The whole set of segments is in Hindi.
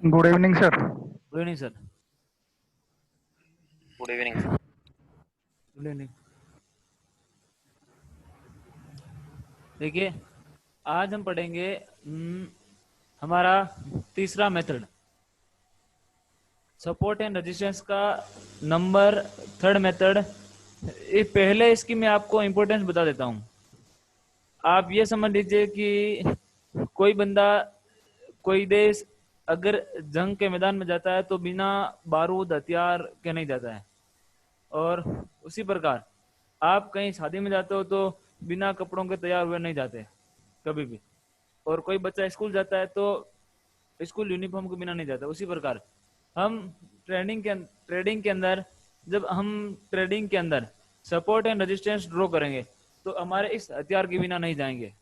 Good evening sir. Good evening sir. Good evening. Good evening. देखिए, आज हम पढ़ेंगे हमारा तीसरा मेथड, सपोर्ट एंड रेजिस्टेंस का नंबर थर्ड मेथड। ये पहले इसकी मैं आपको इम्पोर्टेंस बता देता हूँ। आप ये समझ लीजिए कि कोई बंदा, कोई देश अगर जंग के मैदान में जाता है तो बिना बारूद हथियार के नहीं जाता है, और उसी प्रकार आप कहीं शादी में जाते हो तो बिना कपड़ों के तैयार हुए नहीं जाते कभी भी। और कोई बच्चा स्कूल जाता है तो स्कूल यूनिफॉर्म के बिना नहीं जाता। उसी प्रकार हम ट्रेडिंग के अंदर, जब हम ट्रेडिंग के अंदर सपोर्ट एंड रेजिस्टेंस ड्रॉ करेंगे तो हमारे इस हथियार के बिना नहीं जाएंगे।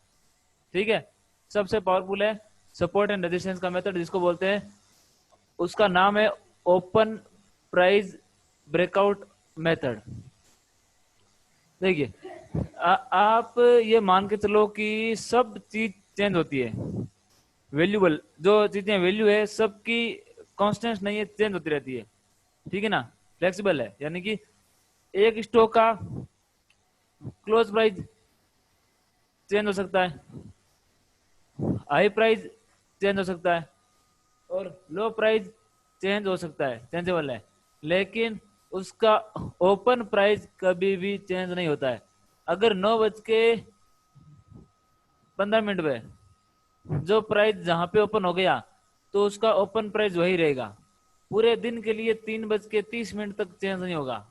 ठीक है। सबसे पावरफुल है सपोर्ट एंड रेजिस्टेंस का मेथड, जिसको बोलते हैं, उसका नाम है ओपन प्राइस ब्रेकआउट मेथड। देखिए, आप ये मान के चलो कि सब चीज चेंज होती है, वैल्यूबल जो चीजें वैल्यू है सबकी कांस्टेंट नहीं है, चेंज होती रहती है। ठीक है ना, फ्लेक्सिबल है, यानी कि एक स्टॉक का क्लोज प्राइस चेंज हो सकता है, हाई प्राइस चेंज हो सकता है, और लो प्राइस चेंज हो सकता है, चेंजेबल है। लेकिन उसका ओपन प्राइस कभी भी चेंज नहीं होता है। अगर 9:15 पे जो प्राइस जहां पे ओपन हो गया तो उसका ओपन प्राइस वही रहेगा पूरे दिन के लिए। 3:30 तक चेंज नहीं होगा।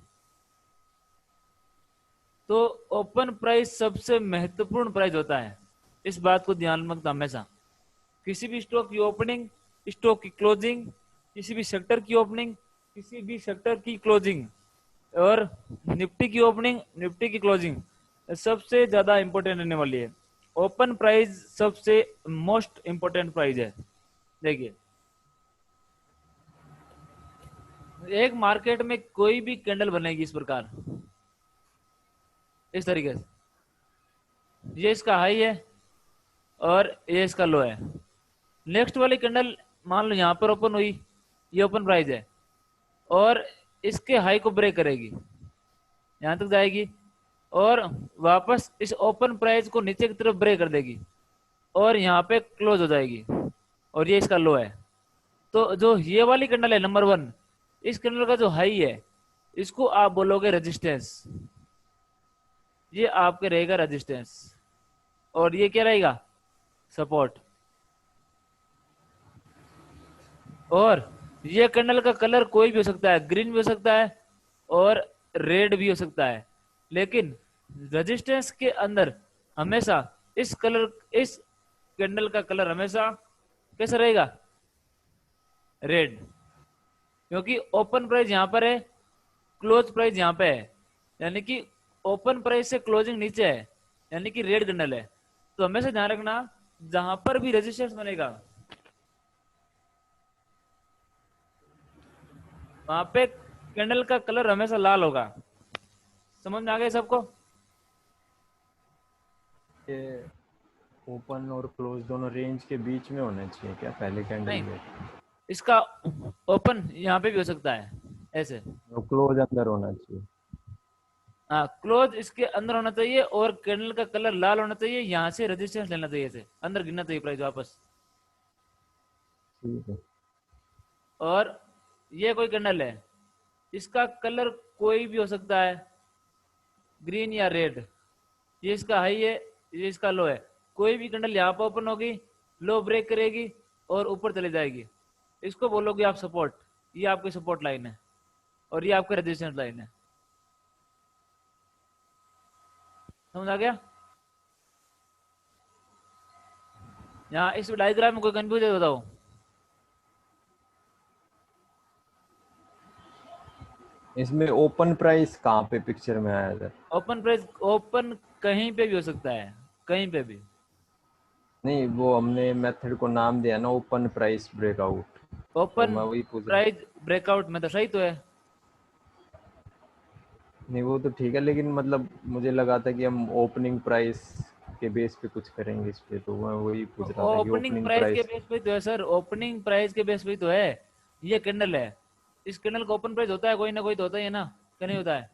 तो ओपन प्राइस सबसे महत्वपूर्ण प्राइस होता है, इस बात को ध्यान में रखना हमेशा। किसी भी स्टॉक की ओपनिंग, स्टॉक की क्लोजिंग, किसी भी सेक्टर की ओपनिंग, किसी भी सेक्टर की क्लोजिंग, और निफ्टी की ओपनिंग, निफ्टी की क्लोजिंग सबसे ज्यादा इंपॉर्टेंट रहने वाली है। ओपन प्राइस सबसे मोस्ट इंपॉर्टेंट प्राइस है। देखिए, एक मार्केट में कोई भी कैंडल बनेगी इस प्रकार, इस तरीके से, ये इसका हाई है और ये इसका लो है। नेक्स्ट वाली कैंडल मान लो यहाँ पर ओपन हुई, ये ओपन प्राइस है, और इसके हाई को ब्रेक करेगी, यहाँ तक जाएगी, और वापस इस ओपन प्राइस को नीचे की तरफ ब्रेक कर देगी, और यहाँ पे क्लोज हो जाएगी, और ये इसका लो है। तो जो ये वाली कैंडल है नंबर 1, इस कैंडल का जो हाई है इसको आप बोलोगे रेजिस्टेंस, ये आपके रहेगा रेजिस्टेंस, और ये क्या रहेगा, सपोर्ट। और ये कैंडल का कलर कोई भी हो सकता है, ग्रीन भी हो सकता है और रेड भी हो सकता है, लेकिन रेजिस्टेंस के अंदर हमेशा इस कैंडल का कलर हमेशा कैसा रहेगा, रेड। क्योंकि ओपन प्राइस यहाँ पर है, क्लोज प्राइस यहाँ पे है, यानी कि ओपन प्राइस से क्लोजिंग नीचे है, यानी कि रेड कैंडल है। तो हमेशा ध्यान रखना, जहां पर भी रेजिस्टेंस बनेगा वहां पे कैंडल का कलर हमेशा लाल होगा। समझ में आ गया सबको? ये ओपन और क्लोज दोनों रेंज के बीच में होना चाहिए क्या पहले कैंडल नहीं, में? इसका ओपन यहाँ पे भी हो सकता है ऐसे। और क्लोज अंदर होना चाहिए। हाँ, क्लोज इसके अंदर होना चाहिए और कैंडल का कलर लाल होना चाहिए, यहाँ से रेजिस्टेंस लेना चाहिए, ऐसे अंदर गिरना चाहिए प्राइस वापस। ठीक है। और ये कोई कैंडल है, इसका कलर कोई भी हो सकता है, ग्रीन या रेड। ये इसका हाई है, ये इसका लो है। कोई भी कैंडल यहाँ पर ओपन होगी, लो ब्रेक करेगी और ऊपर चले जाएगी, इसको बोलोगे आप सपोर्ट। ये आपकी सपोर्ट लाइन है और ये आपकी रेजिस्टेंस लाइन है। समझ आ गया? यहाँ इस डायग्राम में कोई कंफ्यूज है बताओ? इसमें ओपन प्राइस कहाँ पे पिक्चर में आया था? ओपन प्राइस ओपन कहीं पे भी हो सकता है, कहीं पे भी। नहीं, वो हमने मेथड को नाम दिया ना ओपन प्राइस ब्रेकआउट, तो ओपन मैं वही पूछ रहा। प्राइस ब्रेकआउट में तो सही तो है। नहीं वो तो ठीक है, लेकिन मतलब मुझे लगा था कि हम ओपनिंग प्राइस के बेस पे कुछ करेंगे इस पे, तो मैं वही पूछ रहा था कि ओपनिंग ओपनिंग प्राइस के प्राइस। बेस पे तो है सर, ओपनिंग प्राइस के बेस पे तो है। ये कैंडल है, इस कैंडल का ओपन प्राइस होता है कोई ना कोई तो होता ही है ना, क्या नहीं होता है?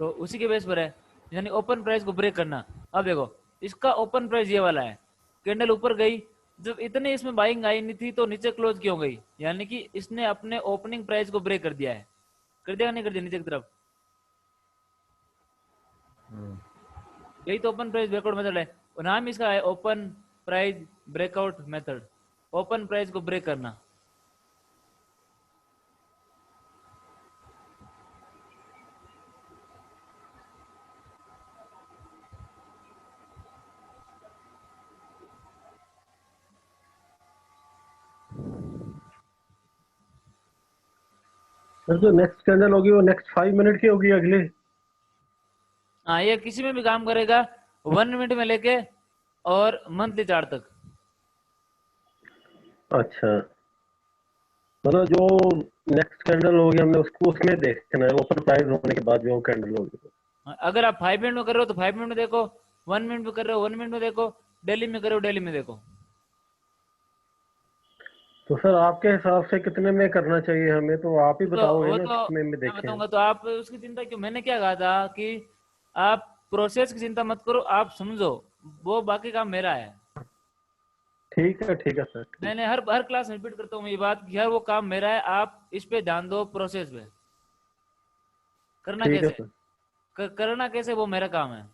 तो उसी के बेस पर है, यानी ओपन प्राइस को ब्रेक करना। अब देखो इसका ओपन प्राइस ये वाला है, कैंडल ऊपर गई, जब इतने इसमें बाइंग आई नहीं थी तो नीचे क्लोज क्यों गई? यानी कि इसने अपने ओपनिंग प्राइस को ब्रेक कर दिया है। कर दिया नहीं कर दिया नीचे की तरफ? यही तो ओपन प्राइस ब्रेकआउट मेथड है, और नाम इसका है open price breakout method. Open price को ब्रेक करना। सर जो नेक्स्ट कैंडल होगी वो नेक्स्ट 5 मिनट की होगी अगले? हाँ, ये किसी में भी काम करेगा, 1 मिनट में लेके और मंथली चार्ट तक। अच्छा, मतलब जो नेक्स्ट कैंडल होगी हमने उसको उसमें देखना है, ओपन प्राइस होने के बाद जो कैंडल होगी। अगर आप 5 मिनट में कर रहे हो तो 5 मिनट में देखो, 1 मिनट में कर रहे हो 1 मिनट में देखो, डेली में कर रहे हो डेली में देखो। तो सर आपके हिसाब से कितने में करना चाहिए हमें, तो आप ही बताओगे वो ना तो कितने में मैं देखें। बताऊंगा, तो आप उसकी चिंता क्यों? मैंने क्या कहा था कि आप प्रोसेस की चिंता मत करो, आप समझो, वो बाकी काम मेरा है। ठीक है सर, ठीक। मैंने हर हर क्लास में रिपीट करता हूँ ये बात कि यार वो काम मेरा है, आप इस पे ध्यान दो, प्रोसेस पे करना ठीक है कैसे, सर। करना कैसे वो मेरा काम है।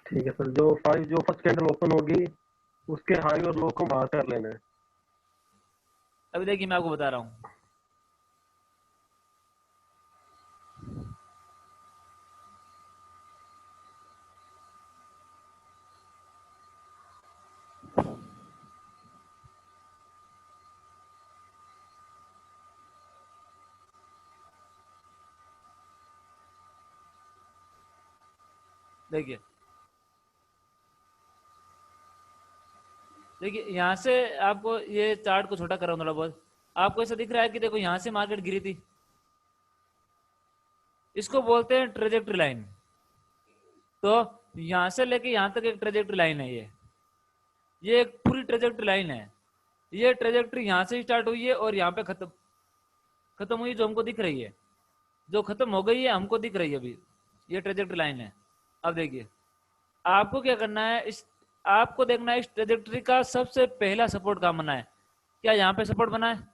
ठीक है सर, जो फर्स्ट कैंडल ओपन होगी उसके हाई और लो को मार्क कर लेना है। अभी देखिए मैं आपको बता रहा हूँ। देखिए देखिए यहाँ से आपको ये चार्ट को छोटा कर रहा हूँ थोड़ा बहुत। आपको ऐसा दिख रहा है कि देखो यहाँ से मार्केट गिरी थी, इसको बोलते हैं ट्रेजेक्टरी लाइन। तो यहाँ से लेके यहाँ तक एक ट्रेजेक्टरी लाइन है, ये एक पूरी ट्रेजेक्टरी लाइन है। ये ट्रेजेक्टरी यहाँ से स्टार्ट हुई है और यहाँ पे खत्म खत्म हुई, जो हमको दिख रही है, जो खत्म हो गई है हमको दिख रही है अभी, ये ट्रेजेक्टरी लाइन है। अब देखिए आपको क्या करना है, इस आपको देखना है इस ट्रेजेक्टरी का सबसे पहला सपोर्ट कहाँ बना है। क्या यहाँ पे सपोर्ट बना है?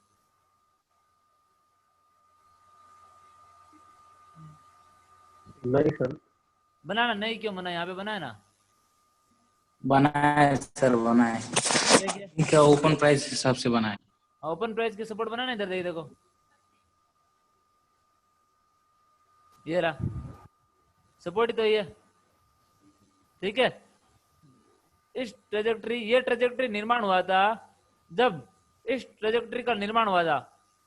नहीं सर। बनाना नहीं, क्यों बना? यहाँ पे बना है ना। बना है सर, बना है। देखिए इनका ओपन प्राइस हिसाब से बना है। ओपन प्राइस के सपोर्ट बना है ना, इधर देखिए देखो, ये रहा सपोर्ट ही तो ये, ठीक है। इस ट्रेजेक्टरी, ये ट्रेजेक्टरी निर्माण हुआ था, जब इस ट्रेजेक्टरी का निर्माण हुआ था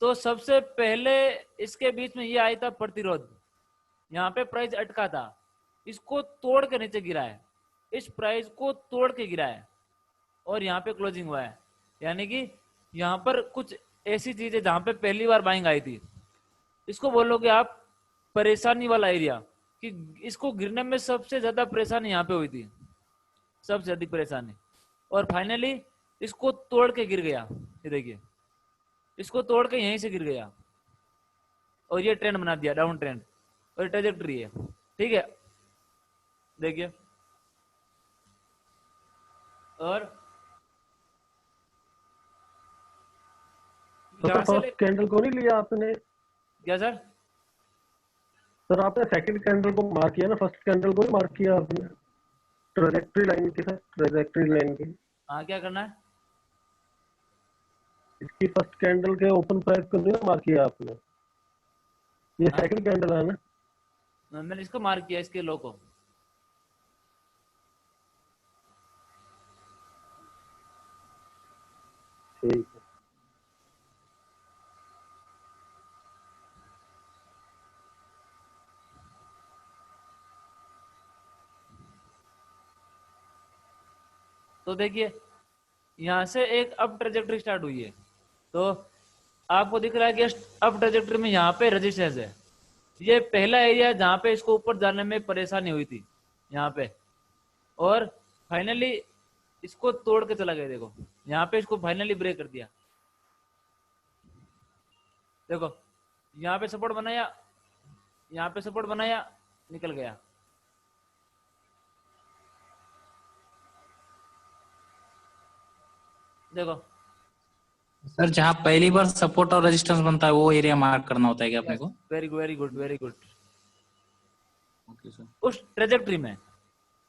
तो सबसे पहले इसके बीच में ये आया था प्रतिरोध, यहाँ पे प्राइस अटका था, इसको तोड़ के नीचे गिरा है, इस प्राइस को तोड़ के गिरा है और यहाँ पे क्लोजिंग हुआ है। यानी कि यहाँ पर कुछ ऐसी चीज है जहां पे पहली बार बाइंग आई थी, इसको बोलोगे आप परेशानी वाला एरिया, कि इसको गिरने में सबसे ज्यादा परेशानी यहाँ पे हुई थी, सबसे अधिक परेशानी। और फाइनली इसको तोड़ के गिर गया, ये देखिए इसको तोड़ के यहीं से गिर गया और ये ट्रेंड बना दिया, डाउन ट्रेंड, और ट्रेजेक्टरी है, ठीक है। देखिए और तो यहाँ से फर्स्ट कैंडल को नहीं लिया आपने? क्या सर? सर आपने सेकंड कैंडल को मार्क किया ना, फर्स्ट कैंडल को नहीं मार्क किया आपने? ट्रेजेक्टरी लाइन के साथ, ट्रेजेक्टरी लाइन की हाँ, क्या करना है? इसकी फर्स्ट कैंडल के ओपन प्राइस को नहीं मार्क किया आपने? ये हाँ, सेकंड कैंडल है ना? मैंने इसको मार्क किया, इसके लो को। ठीक है। तो देखिए यहाँ से एक अप ट्रेजेक्टरी स्टार्ट हुई है, तो आपको दिख रहा है कि अप ट्रेजेक्टरी में यहाँ पे रेजिस्टेंस है, ये पहला एरिया जहाँ पे इसको ऊपर जाने में परेशानी हुई थी यहाँ पे, और फाइनली इसको तोड़ के चला गया। देखो यहाँ पे इसको फाइनली ब्रेक कर दिया। देखो यहाँ पे सपोर्ट बनाया, यहाँ पे सपोर्ट बनाया, निकल गया। देखो सर जहाँ पहली बार सपोर्ट और रेजिस्टेंस बनता है वो एरिया मार्क करना होता है क्या अपने को? Very very good very good. Okay sir. उस ट्रेजेक्ट्री में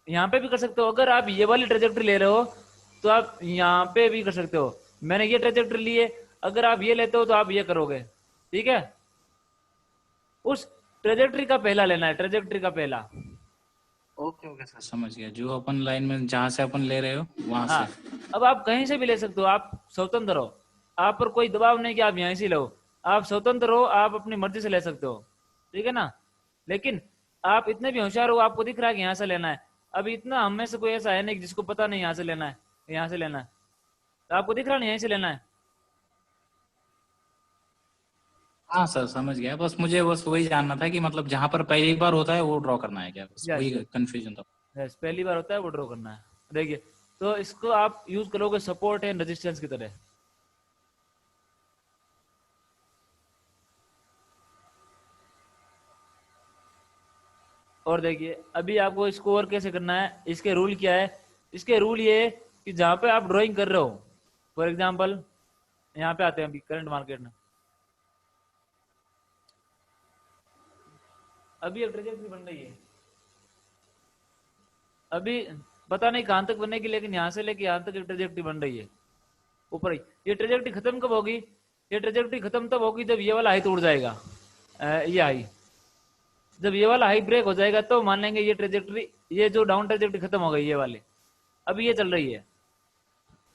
यहाँ पे भी कर सकते हो। अगर आप ये वाली ट्रेजेक्ट्री ले रहे हो तो आप यहाँ पे भी कर सकते हो। मैंने ये ट्रेजेक्ट्री ली है, अगर आप ये लेते हो तो आप ये करोगे, ठीक है। उस ट्रेजेक्ट्री का पहला लेना है, ट्रेजेक्ट्री का पहला। ओके ओके सर समझ गया। जो अपन लाइन में जहाँ से अपन ले रहे हो वहां हाँ, से। अब आप कहीं से भी ले सकते हो, आप स्वतंत्र हो, आप पर कोई दबाव नहीं कि आप यहीं से लो। आप स्वतंत्र हो, आप अपनी मर्जी से ले सकते हो, ठीक है ना। लेकिन आप इतने भी होशियार हो, आपको दिख रहा है कि यहाँ से लेना है। अभी इतना हम में से कोई ऐसा है नहीं जिसको पता नहीं यहाँ से लेना है, यहाँ से लेना है। तो आपको दिख रहा नहीं यहीं से लेना है। हाँ सर समझ गया। बस मुझे बस वही जानना था कि मतलब जहाँ पर पहली बार होता है वो ड्रॉ करना है क्या, बस वही यस कंफ्यूजन था। यस, पहली बार होता है वो ड्रॉ करना है। देखिए, तो इसको आप यूज करोगे सपोर्ट एंड रेजिस्टेंस की तरह। और देखिए अभी आपको इसको और कैसे करना है, इसके रूल क्या है। इसके रूल ये है कि जहां पे आप ड्राइंग कर रहे हो, फॉर एग्जांपल यहाँ पे आते हैं अभी करंट मार्केट में। अभी एक ट्रेजेक्ट्री बन रही है, अभी पता नहीं कहां तक बनेगी, लेकिन यहाँ से लेके यहाँ तक एक ट्रेजेक्ट्री बन रही है ऊपर ही। ये ट्रेजेक्ट्री खत्म कब होगी? ये ट्रेजेक्ट्री खत्म तब होगी जब ये वाला हाई टूट जाएगा, ये हाई। जब ये वाला हाई ब्रेक हो जाएगा तो मान लेंगे ये ट्रेजेक्ट्री, ये जो डाउन ट्रेजेक्ट्री खत्म हो गई ये वाली। अभी ये चल रही है,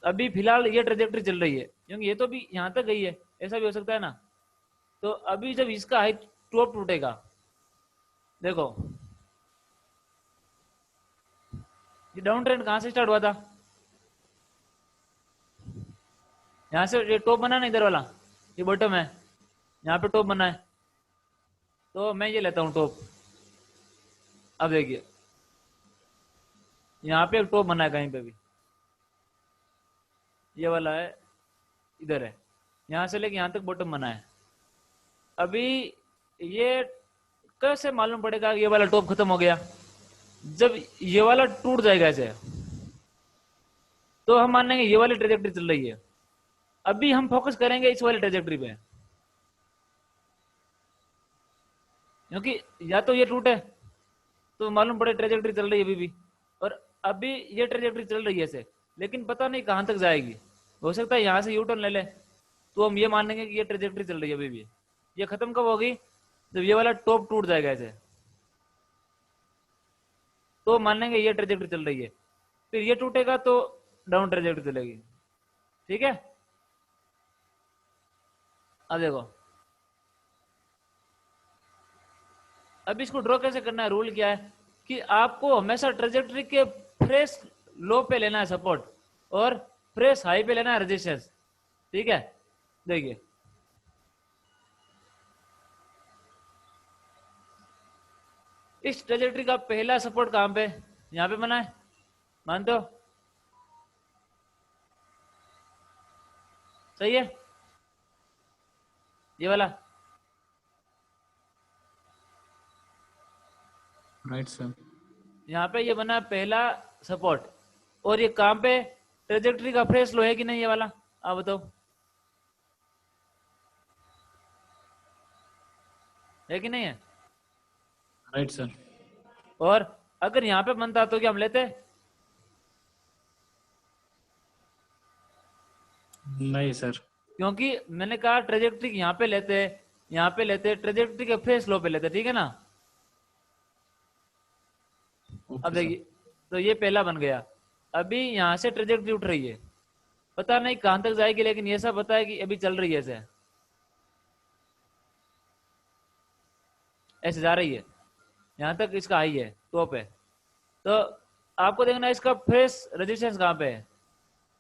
अभी फिलहाल ये ट्रेजेक्ट्री चल रही है, क्योंकि ये तो भी यहाँ तक गई है, ऐसा भी हो सकता है ना। तो अभी जब इसका हाई टॉप टूटेगा, देखो ये डाउन ट्रेंड कहां से स्टार्ट हुआ था, यहाँ से ये टॉप बना ना इधर वाला, ये बॉटम है, यहाँ पे टॉप बना है, तो मैं ये लेता हूँ टॉप। अब देखिए यहाँ पे एक टॉप बना है कहीं पे भी, ये वाला है, इधर है, यहाँ से लेके यहाँ तक बॉटम बना है। अभी ये कैसे मालूम पड़ेगा ये वाला टॉप खत्म हो गया? जब ये वाला टूट जाएगा ऐसे, तो हम मान लेंगे ये वाली ट्रेजेक्ट्री चल रही है। अभी हम फोकस करेंगे इस वाली ट्रेजेक्ट्री पे, क्योंकि या तो ये टूटे तो मालूम पड़े ट्रेजेक्ट्री चल रही है अभी भी, और अभी ये ट्रेजेक्ट्री चल रही है ऐसे, लेकिन पता नहीं कहां तक जाएगी। हो सकता है यहाँ से यूटर्न ले ले, तो हम ये मान लेंगे कि ये ट्रेजेक्ट्री चल रही है अभी भी। ये खत्म कब होगी? जब ये वाला टॉप टूट जाएगा ऐसे, तो मान लेंगे ये ट्रेजेक्ट्री चल रही है। फिर ये टूटेगा तो डाउन ट्रेजेक्ट्री चलेगी, ठीक है। अब देखो अब इसको ड्रॉ कैसे करना है, रूल क्या है कि आपको हमेशा ट्रेजेक्ट्री के फ्रेश लो पे लेना है सपोर्ट, और फ्रेश हाई पे लेना है रेजिस्टेंस, ठीक है। देखिए इस ट्रेजेक्ट्री का पहला सपोर्ट कहां पे, यहाँ पे बना है, मानते हो? सही है, ये वाला। Right sir. यहाँ पे ये बना पहला सपोर्ट, और ये कहां पे, ट्रेजेक्ट्री का फ्रेश लो है कि नहीं ये वाला, आप बताओ, है कि नहीं है? Right sir. और अगर यहाँ पे बनता तो क्या हम लेते? नहीं सर। क्योंकि मैंने कहा ट्रेजेक्ट्री यहाँ पे लेते, यहाँ पे लेते, ट्रेजेक्ट्री के फ्रेश लो पे लेते, ठीक है ना। अब ओके सर। देखिए, तो ये पहला बन गया। अभी यहाँ से ट्रेजेक्ट्री उठ रही है, पता नहीं कहां तक जाएगी, लेकिन ये सब पता है कि अभी चल रही है ऐसे, ऐसे जा रही है, यहाँ तक इसका हाई है, टॉप है। तो आपको देखना है इसका फ्रेश रेजिस्टेंस कहाँ पे है,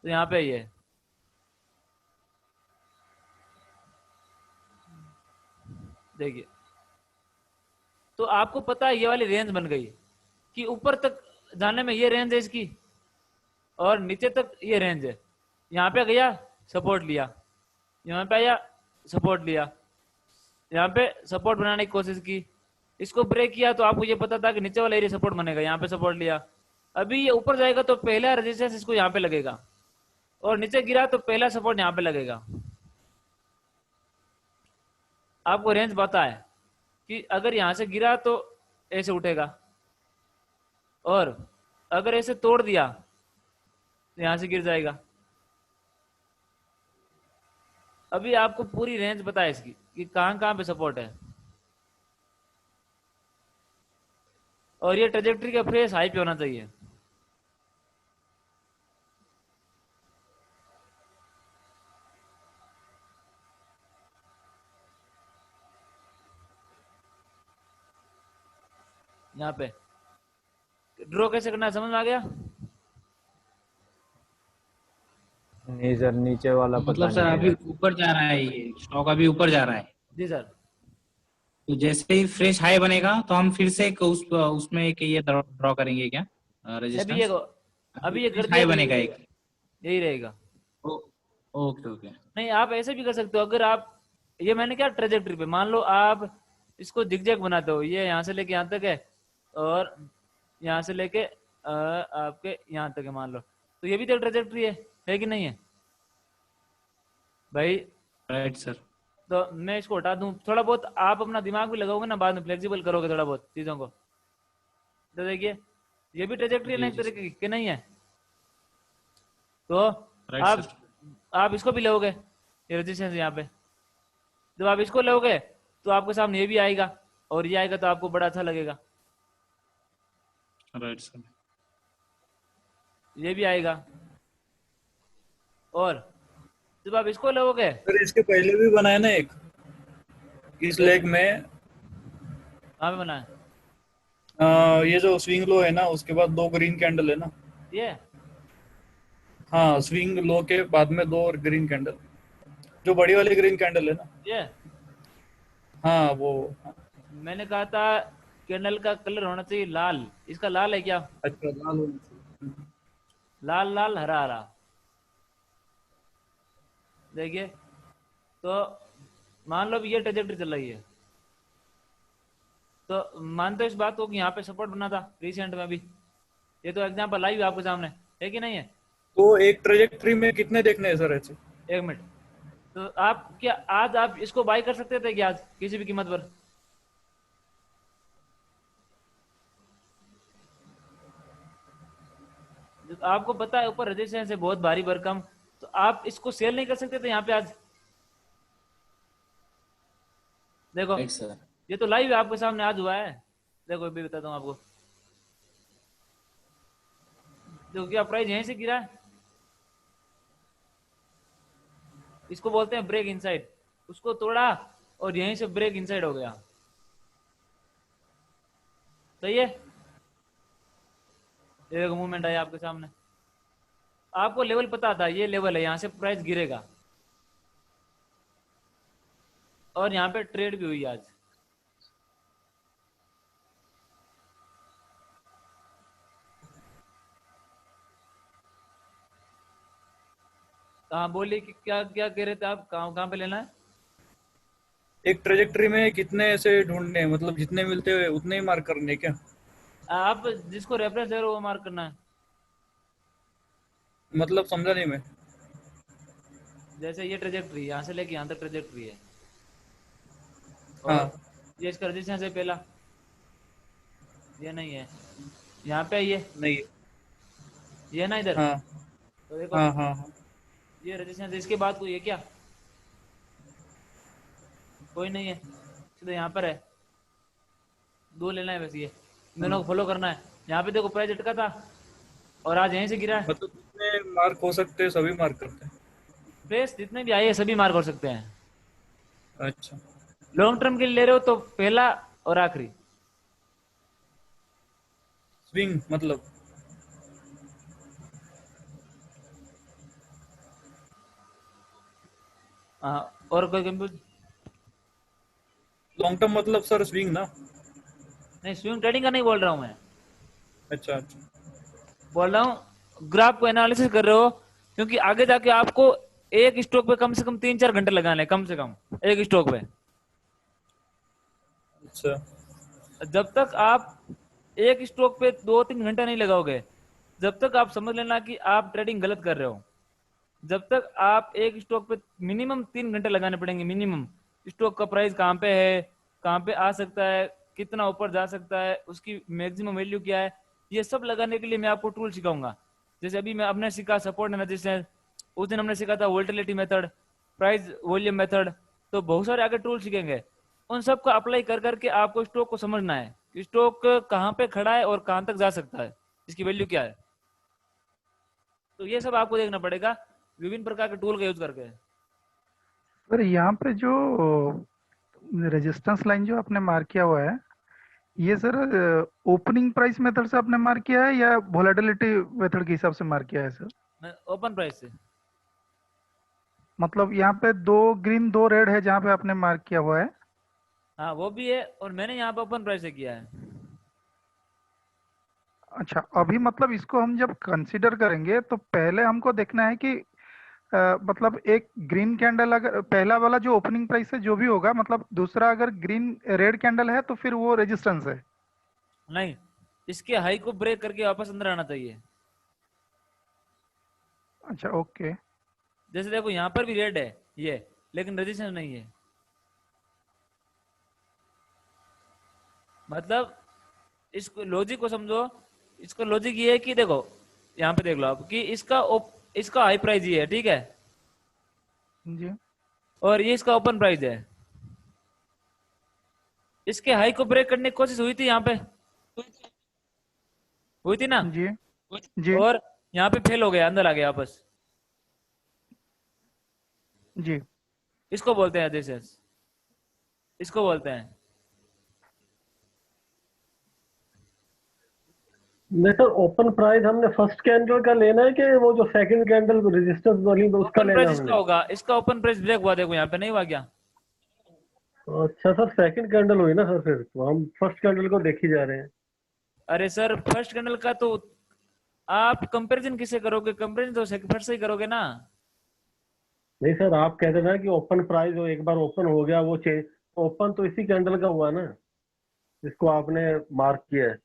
तो यहाँ पे ही है। देखिए तो आपको पता है ये वाली रेंज बन गई कि ऊपर तक जाने में ये रेंज है इसकी और नीचे तक ये रेंज है। यहाँ पे गया सपोर्ट लिया, यहाँ पे आया सपोर्ट लिया, यहाँ पे सपोर्ट बनाने की कोशिश की, इसको ब्रेक किया तो आपको ये पता था कि नीचे वाला एरिया सपोर्ट बनेगा, यहाँ पे सपोर्ट लिया। अभी ये ऊपर जाएगा तो पहला रेजिस्टेंस इसको यहाँ पे लगेगा और नीचे गिरा तो पहला सपोर्ट यहाँ पे लगेगा। आपको रेंज पता है कि अगर यहां से गिरा तो ऐसे उठेगा और अगर ऐसे तोड़ दिया तो यहां से गिर जाएगा। अभी आपको पूरी रेंज पता है इसकी कि कहां कहां पे सपोर्ट है और ये ट्रेजेक्टरी का फेस हाई पे होना चाहिए। यहाँ पे ड्रॉ कैसे करना है समझ में आ गया? नहीं सर, नीचे वाला पता मतलब सर नहीं अभी है। ऊपर जा रहा है, ये स्टॉक अभी ऊपर जा रहा है, जी सर। तो जैसे ही फ्रेश हाई बनेगा तो हम फिर से उसमें एक ये ड्रॉ करेंगे क्या अभी ये रेजिस्टेंस? अभी ये कर दिया हाई तो बनेगा एक। यही रहेगा। Okay okay. नहीं आप ऐसे भी कर सकते हो। अगर आप ये मैंने क्या ट्रेजेक्टरी पे मान लो आप इसको जिगजैग बनाते हो, ये यहाँ से लेके यहाँ तक है और यहाँ से लेके आपके यहाँ तक है मान लो, तो ये भी तो ट्रेजेक्टरी है कि नहीं है भाई? Right sir. तो मैं इसको हटा दूं, थोड़ा बहुत आप अपना दिमाग भी लगाओगे ना, बाद में फ्लेक्सिबल करोगे थोड़ा बहुत चीजों को, तो देखिए ये भी ट्रेजेक्टरी है एक तरीके की कि नहीं है? तो आप इसको भी लोगे, ये रेजिस्टेंस यहाँ पे जब आप इसको लोगे तो आपके सामने ये भी आएगा और ये आएगा तो आपको बड़ा अच्छा लगेगा। Right sir. ये भी आएगा और जब आप इसको लोगे। सर इसके पहले भी बनाया ना एक, इस लेग में कहाँ पे बना है? ये जो स्विंग लो है ना, उसके बाद 2 ग्रीन कैंडल है ना। ये हाँ, स्विंग लो के बाद में 2 ग्रीन कैंडल, जो बड़ी वाली ग्रीन कैंडल है ना। ये हाँ वो। मैंने कहा था कैंडल का कलर होना चाहिए लाल, इसका लाल है क्या? अच्छा, लाल होना चाहिए। लाल लाल हरा हरा, देखिए। तो मान लो ये ट्रेजेक्टरी चल रही है, तो मानते हो इस बात को कि यहाँ पे सपोर्ट बना था रिसेंट में भी, ये तो एग्जांपल लाइव आपके सामने है कि नहीं है? तो एक ट्रेजेक्टरी में कितने देखने हैं सर ऐसे? एक मिनट, तो आप क्या आज आप इसको बाय कर सकते थे क्या आज किसी भी कीमत पर? आपको पता है ऊपर रेजिस्टेंस है बहुत भारी भरकम, तो आप इसको सेल नहीं कर सकते थे यहाँ पे आज? देखो ये तो लाइव आपके सामने आज हुआ है, देखो भी बताता हूँ आपको। देखो क्या प्राइस यहीं से गिरा है, इसको बोलते हैं ब्रेक इनसाइड, उसको तोड़ा और यहीं से ब्रेक इनसाइड हो गया। सही है, एक मूवमेंट आया आपके सामने, आपको लेवल पता था ये लेवल है, यहां से प्राइस गिरेगा और यहाँ पे ट्रेड भी हुई आज। हाँ बोलिए कि क्या क्या कह रहे थे आप, कहाँ पे लेना है? एक ट्रेजेक्टरी में कितने ऐसे ढूंढने हैं, मतलब जितने मिलते हुए उतने ही मार्क करने हैं क्या? आप जिसको रेफरेंस दे रहे हो वो मार्क करना है। मतलब समझा नहीं मैं। जैसे ये ट्रेजेक्टरी यहाँ से लेके यहाँ तक ट्रेजेक्टरी है, हाँ। और ये इसका रेजिस्टेंस है पहला, ये नहीं है, यहाँ पे ये नहीं। ये ना इधर। हाँ तो देखो हाँ हाँ हाँ। ये रेजिस्टेंस, इसके बाद कोई है क्या? कोई नहीं है, सीधा यहाँ पर है, 2 लेना है बस, ये दोनों को फॉलो करना है। यहाँ पे देखो प्राइस अटका था और आज यहीं से गिरा है। मतलब जितने मार्क हो सकते हैं सभी मार्क करते हैं? प्रेस जितने भी आए हैं सभी मार्क हो सकते हैं। अच्छा। लॉन्ग टर्म के लिए ले रहे हो तो पहला और आखिरी। स्विंग मतलब हाँ, और कोई कंफ्यूज? लॉन्ग टर्म मतलब सर स्विंग ना? नहीं, स्विंग ट्रेडिंग का नहीं बोल रहा हूँ मैं, अच्छा अच्छा। बोल रहा हूँ ग्राफ को एनालिसिस कर रहे हो, क्योंकि आगे जाके आपको एक स्टॉक पे कम से कम 3-4 घंटे लगाने हैं, कम से कम एक स्टॉक पे। अच्छा जब तक आप एक स्टॉक पे 2-3 घंटा नहीं लगाओगे, जब तक आप समझ लेना कि आप ट्रेडिंग गलत कर रहे हो। जब तक आप एक स्टॉक पे मिनिमम 3 घंटे लगाने पड़ेंगे, मिनिमम। स्टॉक का प्राइस कहाँ पे है, कहाँ पे आ सकता है, कितना ऊपर जा सकता है, उसकी मैक्सिमम वैल्यू क्या है, ये सब लगाने के लिए मैं आपको टूल सिखाऊंगा। जैसे अभी मैं अपने सीखा सपोर्ट एनालिसिस, उस दिन हमने सीखा था वोल्टिलिटी मेथड, प्राइस वॉल्यूम मेथड। तो बहुत सारे आगे टूल सीखेंगे, उन सब को अप्लाई कर करके आपको स्टॉक को समझना है कि स्टॉक कहाँ पे खड़ा है और कहाँ तक जा सकता है, इसकी वैल्यू क्या है। तो ये सब आपको देखना पड़ेगा विभिन्न प्रकार के टूल का यूज करके। सर यहाँ पे जो रेजिस्टेंस लाइन जो आपने मार्क किया हुआ है, ये सर ओपनिंग प्राइस मेथड से आपने मार्क किया है या वोलेटिलिटी मेथड के हिसाब से मार्क किया है सर? मैं ओपन प्राइस से। मतलब यहाँ पे 2 ग्रीन 2 रेड है जहाँ पे आपने मार्क किया हुआ है। हाँ वो भी है, और मैंने यहाँ पे ओपन प्राइस से किया है। अच्छा, अभी मतलब इसको हम जब कंसीडर करेंगे तो पहले हमको देखना है कि मतलब एक ग्रीन कैंडल, अगर पहला वाला जो ओपनिंग प्राइस है जो भी होगा, मतलब दूसरा अगर ग्रीन रेड कैंडल है तो फिर वो रेजिस्टेंस है। नहीं, इसके हाई को ब्रेक करके वापस अंदर आना चाहिए। अच्छा ओके। जैसे देखो यहाँ पर भी रेड है ये, लेकिन रेजिस्टेंस नहीं है। मतलब इसको लॉजिक को समझो। इसका लॉजिक ये है कि देखो यहाँ पे देख लो आप कि इसका हाई प्राइस ये है, ठीक है, जी और ये इसका ओपन प्राइस है। इसके हाई को ब्रेक करने की कोशिश हुई थी, यहाँ पे हुई थी ना, जी जी और यहाँ पे फेल हो गया, अंदर आ गया वापस। जी। इसको बोलते हैं रेजिस्टेंस, इसको बोलते हैं। नहीं सर, ओपन प्राइस हमने फर्स्ट कैंडल का लेना है कि वो जो सेकंड कैंडल रेजिस्टेंस वाली उसका ओपन लेना प्राइस है इसका हमने? होगा, इसका ओपन प्राइस ब्रेक हुआ, देखो यहाँ पे नहीं हुआ क्या। अच्छा सर, सेकंड कैंडल हुई ना सर, फिर तो हम फर्स्ट कैंडल को देख ही जा रहे हैं। अरे सर, फर्स्ट कैंडल का तो आप कंपैरिजन किससे करोगे, कंपैरिजन तो फर्स्ट से ही करोगे ना। नहीं सर, आप कहते ना कि ओपन प्राइस हो, एक बार ओपन हो गया वो चेंज, ओपन तो इसी कैंडल का हुआ ना जिसको आपने मार्क किया है,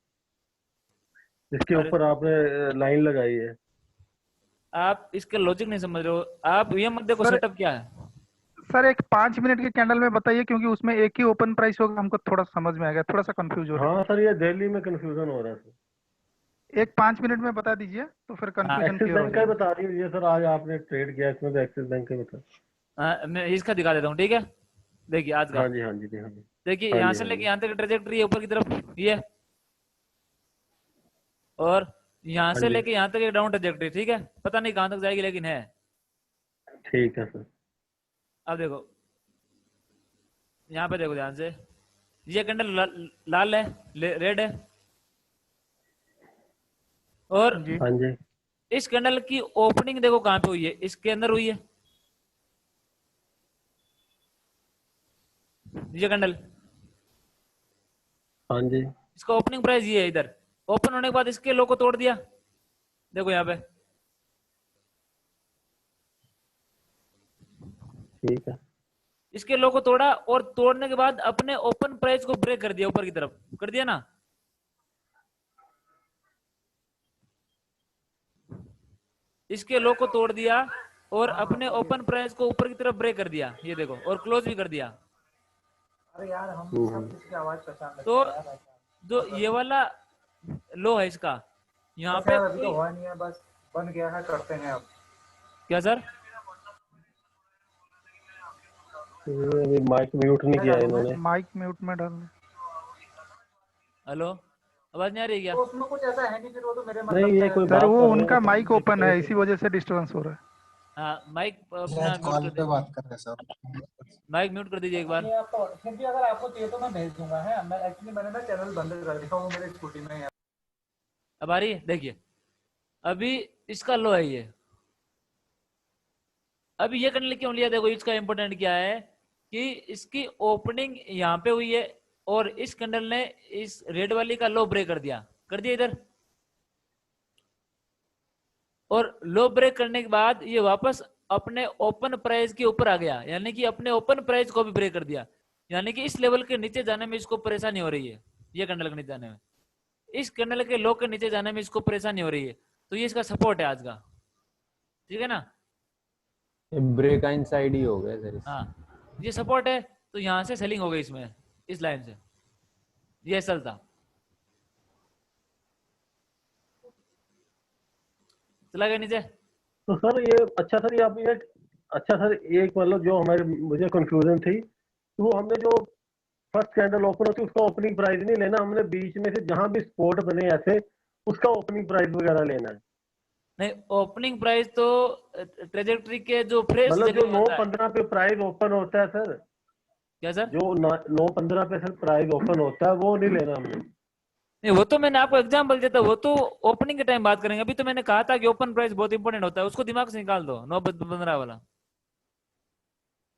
जिसके अरे ऊपर आपने लाइन लगाई है। आप इसके लॉजिक नहीं समझ रहे हो। आप ये मत देखो सर सेटअप क्या है। सर एक 5 मिनट के कैंडल में बताइए, क्योंकि उसमें एक ही ओपन प्राइस होगा, हमको थोड़ा समझ में आ गया, थोड़ा सा कंफ्यूज हो रहे हाँ सर, ये दिल्ली में कंफ्यूजन हो रहा है सर। थे। एक 5 मिनट में बता दीजिए तो फिर हाँ, कंफ्यूजन एक्सिस क्लियर हो बैंक का ही जाएगा। बता दीजिए सर, आज आपने ट्रेड किया इसमें तो एक्सिस बैंक का ही बता। मैं इसका दिखा देता हूँ, ठीक है। देखिए आज का, हाँ जी, हाँ जी, हाँ जी, देखिए हाँ यहाँ जी, से हाँ लेके जी। यहाँ तक ट्रेजेक्ट्री है ऊपर की तरफ ये, और यहाँ हाँ से जी, लेके यहाँ तक एक डाउन ट्रेजेक्ट्री, ठीक है। पता नहीं कहाँ तक जाएगी, लेकिन है। ठीक है सर। अब देखो यहाँ पे, देखो ध्यान से, ये कैंडल लाल है, रेड है, और जी हाँ जी, इस कैंडल की ओपनिंग देखो कहाँ पे हुई है, इसके अंदर हुई है ये कैंडल। हाँ जी, इसका ओपनिंग प्राइस ये है, इधर ओपन होने के बाद इसके लो को तोड़ दिया, देखो यहाँ पे। ठीक है। इसके लो को तोड़ा, और तोड़ने के बाद अपने ओपन प्राइस को ब्रेक कर दिया, ऊपर की तरफ कर दिया ना। इसके लो को तोड़ दिया और अपने ओपन प्राइस को ऊपर की तरफ ब्रेक कर दिया, ये देखो, और क्लोज भी कर दिया। तो जो ये वाला लो है इसका, यहाँ पे अभी तो कोई हुआ नहीं है, बस बन गया है, करते हैं अब। क्या सर? अभी माइक म्यूट नहीं किया इन्होंने। माइक म्यूट में डाल दें। हेलो, आवाज नहीं आ रही क्या? तो उसमें कुछ ऐसा है नहीं, फिर वो तो मेरे नहीं, मतलब ये से कोई सर बात वो कर रहे हैं उनका तो माइक देख ओपन रहे है, हैं इसी फिर। वजह से डिस्टर्बेंस हो रहा है। हाँ, माइक अपना शायद म्यूट कर कॉल पे दीजिए, बात कर रहे हैं सर। माइक म्यूट कर दीजिए एक बार। ये आपको फिर भी अगर आपको चाहिए तो मैं भेज दूंगा है। मैं एक्चुअली मैंने ना चैनल बंद कर दिया, वो मेरे स्कूटी में है। अब आ रही है, देखिए अभी इसका लो है ये। अभी ये कैंडल क्यों लिया, देखो इसका इंपोर्टेंट क्या है कि इसकी ओपनिंग यहाँ पे हुई है, और इस कैंडल ने इस रेड वाली का लो ब्रेक कर दिया इधर, और लो ब्रेक करने के बाद ये वापस अपने ओपन प्राइस के ऊपर आ गया, यानी कि अपने ओपन प्राइस को भी ब्रेक कर दिया, यानी कि इस लेवल के नीचे जाने में इसको परेशानी हो रही है, ये कैंडल के नीचे जाने में, इस कैंडल के लो के नीचे जाने में इसको परेशानी हो रही है, तो ये इसका सपोर्ट है आज का, ठीक है ना। ब्रेक इनसाइड ही हो गया सर। हाँ ये सपोर्ट है, तो यहाँ से सेलिंग हो गई इसमें, इस लाइन से, ये सल था, चला गया नीचे। तो सर ये अच्छा सर, ये आप ये अच्छा सर, एक मतलब जो हमारे मुझे कंफ्यूजन थी, तो वो हमने जो फर्स्ट कैंडल ओपन होती है उसका ओपनिंग प्राइस नहीं लेना, हमने बीच में से जहां भी स्पॉट बने ऐसे उसका ओपनिंग प्राइस वगैरह लेना है। नहीं, ओपनिंग प्राइस तो ट्रेजेक्टरी के जो फ्रेश मतलब जो जगह होता है। 9:15 पे प्राइस ओपन होता है सर, क्या सर? जो 9:15 पे सर प्राइस ओपन होता है वो नहीं लेना हमने। नहीं, वो तो मैंने आपको एग्जांपल देता, वो तो ओपनिंग के टाइम बात करेंगे, अभी तो मैंने कहा था कि ओपन प्राइस बहुत इंपॉर्टेंट होता है, उसको दिमाग से निकाल दो, 9:15 वाला।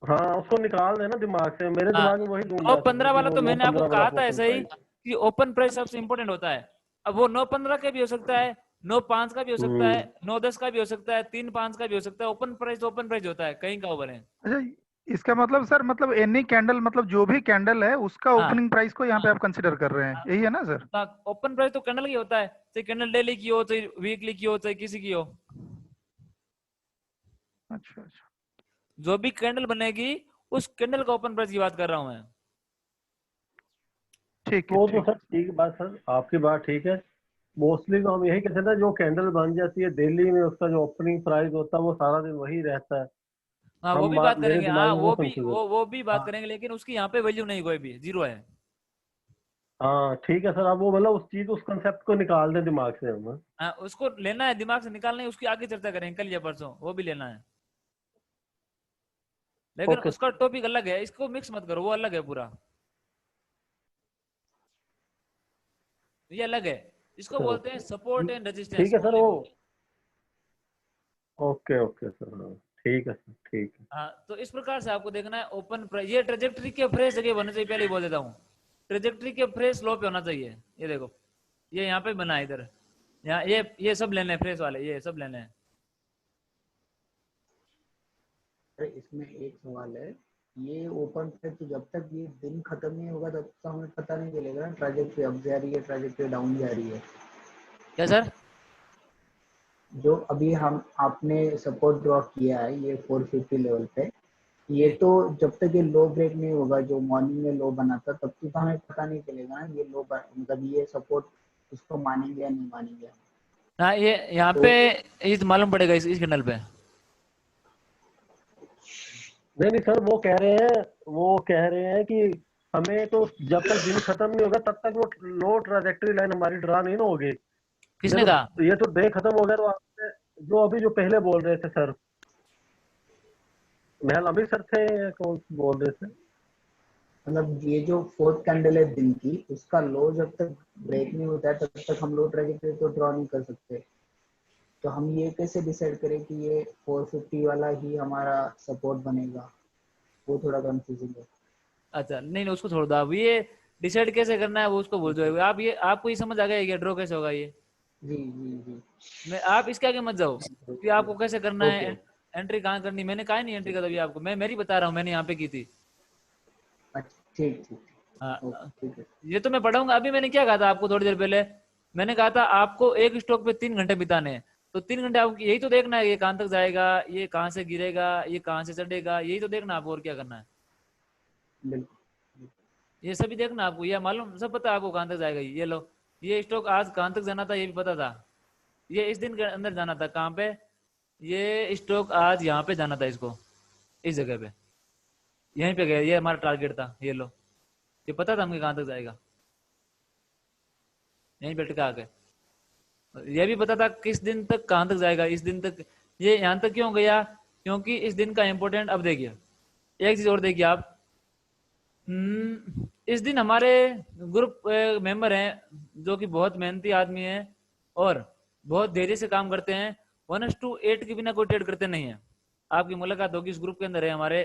हाँ उसको निकाल देना दिमाग से, मेरे हाँ, दिमाग में वही घूम रहा था 9:15 वाला कि तो वो मैंने आपको 9:15 कहा वाला था ओपन ऐसा ही प्राइस। कि ओपन प्राइस सबसे इंपॉर्टेंट होता है। अब वो 9:15 का भी हो सकता है, 9:05 का भी हो सकता है, 9:10 का भी हो सकता है, 3:05 का भी हो सकता है, ओपन प्राइस ओपन प्राइस होता है, कहीं का ओवर है। अच्छा, इसका मतलब सर, मतलब एनी कैंडल, मतलब जो भी कैंडल है उसका हाँ, ओपनिंग प्राइस को यहाँ पे आप कंसिडर कर रहे हैं, यही है ना सर? ओपन प्राइस तो कैंडल की होता है, चाहे कैंडल डेली की हो, चाहे वीकली की हो, चाहे किसी की हो, अच्छा अच्छा, जो भी कैंडल बनेगी उस कैंडल का ओपन प्राइस की बात कर रहा हूं मैं। ठीक है वो तो ठीक सर ठीक बात सर, आपकी बात ठीक है। मोस्टली तो हम यही कहते हैं ना, जो कैंडल बन जाती है दिल्ली में उसका जो ओपनिंग प्राइस होता है वो सारा दिन वही रहता है। हाँ वो भी बात मेरे करेंगे, दिमाग हाँ में वो कंफ्यूजन। वो भी बात हाँ करेंगे, लेकिन उसकी यहाँ पे वैल्यू नहीं, कोई भी जीरो है। हाँ ठीक है सर, आप वो मतलब उस चीज उस कंसेप्ट को निकाल दें दिमाग से हम। हाँ, उसको लेना है, दिमाग से निकालना है, उसकी आगे चर्चा करेंगे कल या परसों, वो भी लेना है, लेकिन ओके उसका टॉपिक अलग है, इसको मिक्स मत करो, वो अलग है पूरा, ये अलग है, इसको सर, बोलते हैं सपोर्ट एंड रेजिस्टेंस ठीक है सर ओनली वो। वो। ओके ओके सर, हाँ ठीक है सर, ठीक है। हाँ, तो इस प्रकार से आपको देखना है ओपन प्राइस, ये ट्रेजेक्टरी के फ्रेश जगह बनना चाहिए, पहले ही बोल देता हूँ, ट्रेजेक्टरी के फ्रेश लो पे होना चाहिए। ये देखो, ये यहाँ पे बना है इधर, यहाँ ये सब लेने हैं फ्रेश वाले, ये सब लेने हैं। इसमें एक सवाल है, ये ओपन पे तो जब तक ये दिन खत्म नहीं होगा तब तक हमें पता नहीं चलेगा ना ट्रैजेक्टरी अप जा रही है ट्रैजेक्टरी डाउन जा रही है। क्या सर? जो अभी हम आपने सपोर्ट ड्रॉ किया है ये 450 लेवल पे, ये तो जब तक ये लो ब्रेक नहीं होगा, जो मॉर्निंग में लो बना था, तब तक तो हमें पता नहीं चलेगा ना ये लो मतलब ये सपोर्ट उसको मानेंगे या नहीं मानेंगे। हाँ, ये यहाँ तो पे ये तो मालूम पड़ेगा इस कैंडल पे। नहीं नहीं सर, वो कह रहे हैं कि हमें तो जब तक दिन खत्म नहीं होगा तब तक वो लो ट्राजेक्टरी लाइन हमारी ड्रा नहीं ना होगी। किसने कहा? ये तो डे खत्म हो गया, तो आपने जो अभी जो पहले बोल रहे थे सर, महल अभी सर थे या कौन बोल रहे थे? मतलब ये जो फोर्थ कैंडल है दिन की, उसका लो जब तक ब्रेक नहीं होता है तब तक हम लो ट्रैजेक्टरी तो ड्रॉ नहीं कर सकते। तो हम ये कैसे डिसाइड करें कि ये 450 वाला ही हमारा सपोर्ट बनेगा, वो थोड़ा कंफ्यूजिंग है। अच्छा नहीं नहीं, उसको छोड़ दो, आप ये डिसाइड कैसे करना है वो उसको भूल जाओ, आप ये आपको ये समझ आ गया कि ड्रॉ कैसे होगा ये, जी जी जी। मैं आप इसके आगे मत जाओ कि आपको कैसे करना है, ओके एंट्री कहाँ करनी, मैंने कहा नहीं एंट्री का, तभी आपको मैं मेरी बता रहा हूँ, मैंने यहाँ पे की थी। अच्छा ठीक ठीक हाँ, ठीक है। ये तो मैं पढ़ाऊंगा, अभी मैंने क्या कहा था आपको थोड़ी देर पहले, मैंने कहा था आपको एक स्टॉक पे 3 घंटे बिताने हैं, तो 3 घंटे आपको यही तो देखना है, ये कहाँ तक जाएगा, ये कहाँ से गिरेगा, ये कहाँ से चढ़ेगा, यही तो देखना आपको, और क्या करना है, बिल्कुल। ये सभी देखना आपको, ये मालूम सब पता है आपको कहाँ तक जाएगा। ये लो, ये स्टॉक आज कहाँ तक जाना था ये भी पता था, ये इस दिन के अंदर जाना था, कहाँ पे, ये स्टॉक आज यहाँ पे जाना था, इसको इस जगह पे यहीं पे गया, ये हमारा टारगेट था, ये लो, ये पता था हमें कहाँ तक जाएगा, यहीं पे टिका के, ये भी पता था किस दिन तक कहाँ तक जाएगा, इस दिन तक, ये यहाँ तक क्यों गया, क्योंकि इस दिन का इंपॉर्टेंट। अब देखिए एक चीज और देखिए आप, इस दिन हमारे ग्रुप मेंबर हैं जो कि बहुत मेहनती आदमी हैं और बहुत धैर्य से काम करते हैं, 1:8 के बिना कोई ट्रेड करते नहीं है, आपकी मुलाकात होगी, इस ग्रुप के अंदर है हमारे,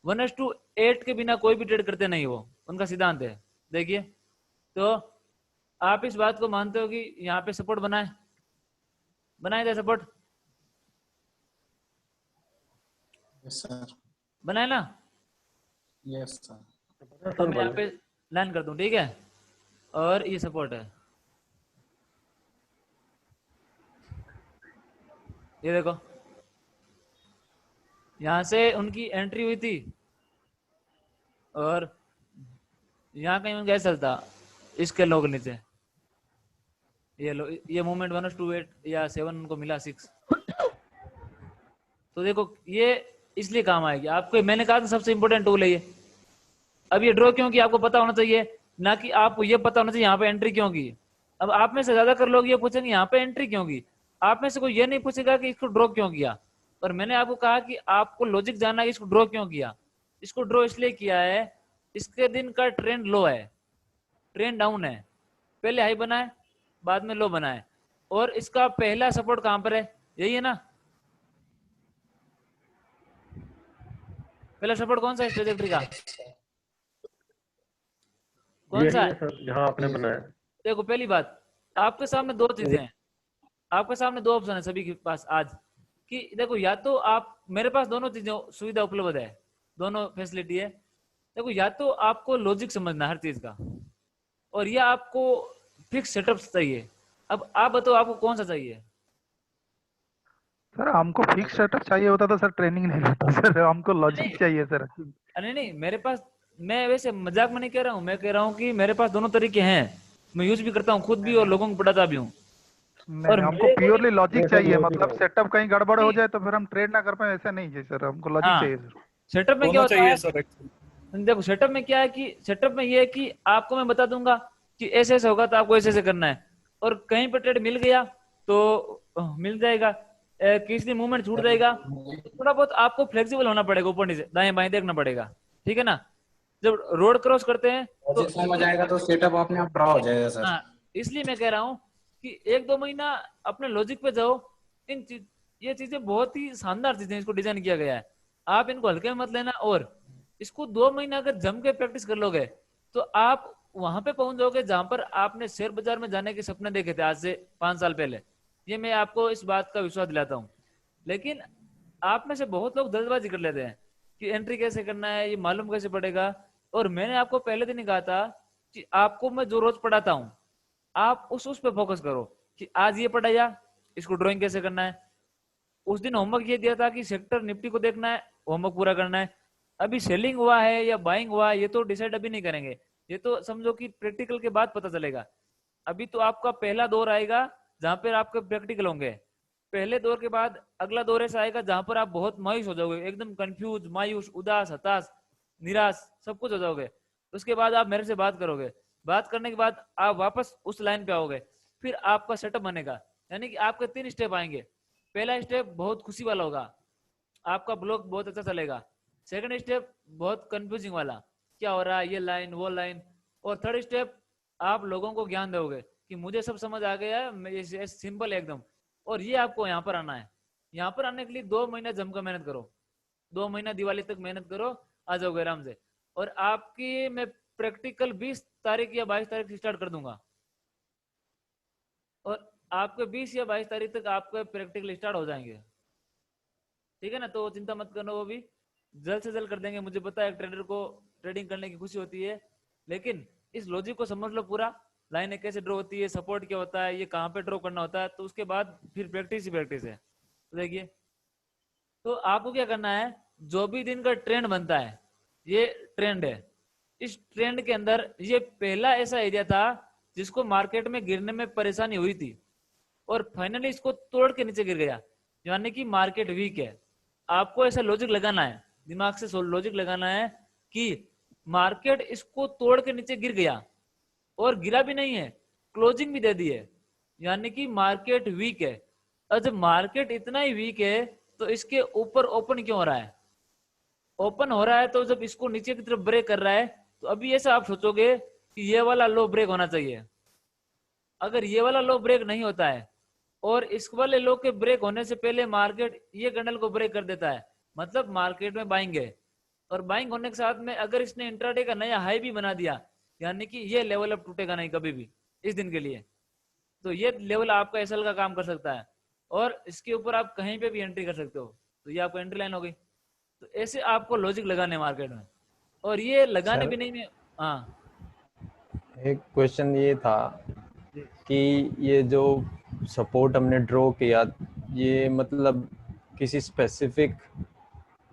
1:8 के बिना कोई भी ट्रेड करते नहीं, वो उनका सिद्धांत है, देखिए, तो आप इस बात को मानते हो कि यहाँ पे सपोर्ट बनाए थे सपोर्ट, यस सर, बनाए ना? Yes sir. तो मैं यहाँ पे लाइन कर दूं, ठीक है, और ये सपोर्ट है, ये देखो यहाँ से उनकी एंट्री हुई थी और यहाँ कहीं उनका ऐसा चलता इसके लो के नीचे, ये लो, ये मूवमेंट 128 या 7 उनको मिला 6। तो देखो ये इसलिए काम आएगी आपको, मैंने कहा था सबसे इंपॉर्टेंट टूल है ये। अब ये ड्रॉ क्यों किया आपको पता होना चाहिए, ना कि आपको ये पता होना चाहिए यहाँ पे एंट्री क्यों की। अब आप में से ज्यादातर लोग ये पूछेंगे यहाँ पे एंट्री क्यों की, आप में से कोई ये नहीं पूछेगा कि इसको ड्रॉ क्यों किया। और मैंने आपको कहा कि आपको लॉजिक जानना है इसको ड्रॉ क्यों किया। इसको ड्रॉ इसलिए किया है, इसके दिन का ट्रेंड लो है, ट्रेंड डाउन है, पहले हाई बना है बाद में लो बना है, और इसका पहला सपोर्ट कहां पर है, यही है ना। पहला सपोर्ट कौन सा है ट्रेजेक्टरी का, कौन सा है जहां आपने बनाया? देखो पहली बात, आपके सामने दो चीजें हैं, आपके सामने दो ऑप्शन है सभी के पास आज कि देखो, या तो आप, मेरे पास दोनों चीजें सुविधा उपलब्ध है, दोनों फैसिलिटी है। देखो या तो आपको लॉजिक समझना हर चीज का, और या आपको फिक्स सेटअप चाहिए। अब आप बताओ आपको कौन सा चाहिए। सर हमको फिक्स सेटअप चाहिए होता तो सर ट्रेनिंग नहीं लेता सर, हमको लॉजिक चाहिए सर। अरे नहीं, मेरे पास, मैं वैसे मजाक में नहीं कह रहा हूँ, मैं कह रहा हूँ कि मेरे पास दोनों तरीके हैं, मैं यूज भी करता हूँ खुद भी और लोगों को पढ़ाता भी हूँ। और हमको प्योरली लॉजिक चाहिए, मतलब सेटअप कहीं गड़बड़ हो जाए तो फिर हम ट्रेड ना कर पाए, ऐसा नहीं है सर, हमको लॉजिक चाहिए सर। सेटअप में क्या होता चाहिए है सर, देखो सेटअप में क्या है कि सेटअप में ये है कि आपको मैं बता दूंगा कि ऐसे ऐसे होगा तो आपको ऐसे ऐसे करना है, और कहीं पर ट्रेड मिल गया तो मिल जाएगा, किसी दिन मूवमेंट छूट जाएगा, थोड़ा बहुत आपको फ्लेक्सिबल होना पड़ेगा, ऊपर नीचे दाएं बाएं देखना पड़ेगा, ठीक है ना। जब रोड क्रॉस करते हैं तो समझ आएगा तो सेटअप अपने आप ड्रॉ हो जाएगा सर। हाँ, इसलिए मैं कह रहा हूँ कि 1-2 महीना अपने लॉजिक पे जाओ। ये चीजें बहुत ही शानदार चीजें, इसको डिजाइन किया गया है, आप इनको हल्के में मत लेना। और इसको 2 महीना अगर जम के प्रैक्टिस कर लोगे तो आप वहां पे पहुंच जाओगे जहां पर आपने शेयर बाजार में जाने के सपने देखे थे आज से 5 साल पहले। ये मैं आपको इस बात का विश्वास दिलाता हूँ। लेकिन आप में से बहुत लोग जल्दबाजी कर लेते हैं कि एंट्री कैसे करना है, ये मालूम कैसे पड़ेगा। और मैंने आपको पहले दिन ही कहा था कि आपको मैं जो रोज पढ़ाता हूँ आप उस पे फोकस करो कि आज ये पढ़ाया, इसको ड्राइंग कैसे करना है। उस दिन होमवर्क ये दिया था कि सेक्टर निफ्टी को देखना है, होमवर्क पूरा करना है। अभी सेलिंग हुआ है या बाइंग हुआ है ये तो डिसाइड अभी नहीं करेंगे, ये तो समझो कि प्रैक्टिकल के बाद पता चलेगा। अभी तो आपका पहला दौर आएगा जहां पर आपके प्रैक्टिकल होंगे, पहले दौर के बाद अगला दौर ऐसा आएगा जहां पर आप बहुत मायूस हो जाओगे, एकदम कंफ्यूज, मायूस, उदास, हताश, निराश, सब कुछ हो जाओगे। उसके बाद आप मेरे से बात करोगे, बात करने के बाद आप वापस उस लाइन पे आओगे, फिर आपका सेटअप बनेगा। यानी कि आपके 3 स्टेप आएंगे। पहला स्टेप बहुत खुशी वाला होगा, आपका ब्लॉग बहुत अच्छा चलेगा। सेकंड स्टेप बहुत कंफ्यूजिंग वाला, क्या हो रहा है, ये लाइन वो लाइन। और थर्ड स्टेप आप लोगों को ज्ञान दोगे कि मुझे सब समझ आ गया है, सिंपल है एकदम। और ये आपको यहाँ पर आना है। यहाँ पर आने के लिए 2 महीना जमकर मेहनत करो, 2 महीना दिवाली तक मेहनत करो, आ जाओगे आराम से। और आपकी मैं प्रैक्टिकल 20 तारीख या 22 तारीख से स्टार्ट कर दूंगा, और आपके 20 या 22 तारीख तक आपके प्रैक्टिकल स्टार्ट हो जाएंगे, ठीक है ना। तो चिंता मत करना, वो भी जल्द से जल्द कर देंगे। मुझे पता है ट्रेडर को ट्रेडिंग करने की खुशी होती है, लेकिन इस लॉजिक को समझ लो पूरा, लाइनें कैसे ड्रॉ होती है, सपोर्ट क्या होता है, ये कहाँ पे ड्रॉ करना होता है, तो उसके बाद फिर प्रैक्टिस ही प्रैक्टिस है। तो देखिए, तो आपको क्या करना है, जो भी दिन का ट्रेंड बनता है, ये ट्रेंड है, इस ट्रेंड के अंदर ये पहला ऐसा एरिया था जिसको मार्केट में गिरने में परेशानी हुई थी, और फाइनली इसको तोड़ के नीचे गिर गया, यानी कि मार्केट वीक है। आपको ऐसा लॉजिक लगाना है, दिमाग से लॉजिक लगाना है कि मार्केट इसको तोड़ के नीचे गिर गया, और गिरा भी नहीं है, क्लोजिंग भी दे दी है, यानी कि मार्केट वीक है। और जब मार्केट इतना ही वीक है तो इसके ऊपर ओपन क्यों हो रहा है, ओपन हो रहा है तो जब इसको नीचे की तरफ ब्रेक कर रहा है तो अभी ऐसा आप सोचोगे कि ये वाला लो ब्रेक होना चाहिए। अगर ये वाला लो ब्रेक नहीं होता है और इस वाले लो के ब्रेक होने से पहले मार्केट ये कैंडल को ब्रेक कर देता है, मतलब मार्केट में बाइंग है। और बाइंग होने के साथ में अगर इसने इंट्राडे का नया हाई भी बना दिया यानी कि ये लेवल अब टूटेगा नहीं कभी भी इस दिन के लिए। तो ये लेवल आपका एसएल का काम कर सकता है और इसके ऊपर आप कहीं पे भी एंट्री कर सकते हो। तो ये आपको एंट्री लाइन हो गई। तो ऐसे आपको लॉजिक लगाने मार्केट में, और ये लगाने भी नहीं में। हाँ, एक क्वेश्चन ये था कि ये जो सपोर्ट हमने ड्रॉ किया, ये मतलब किसी स्पेसिफिक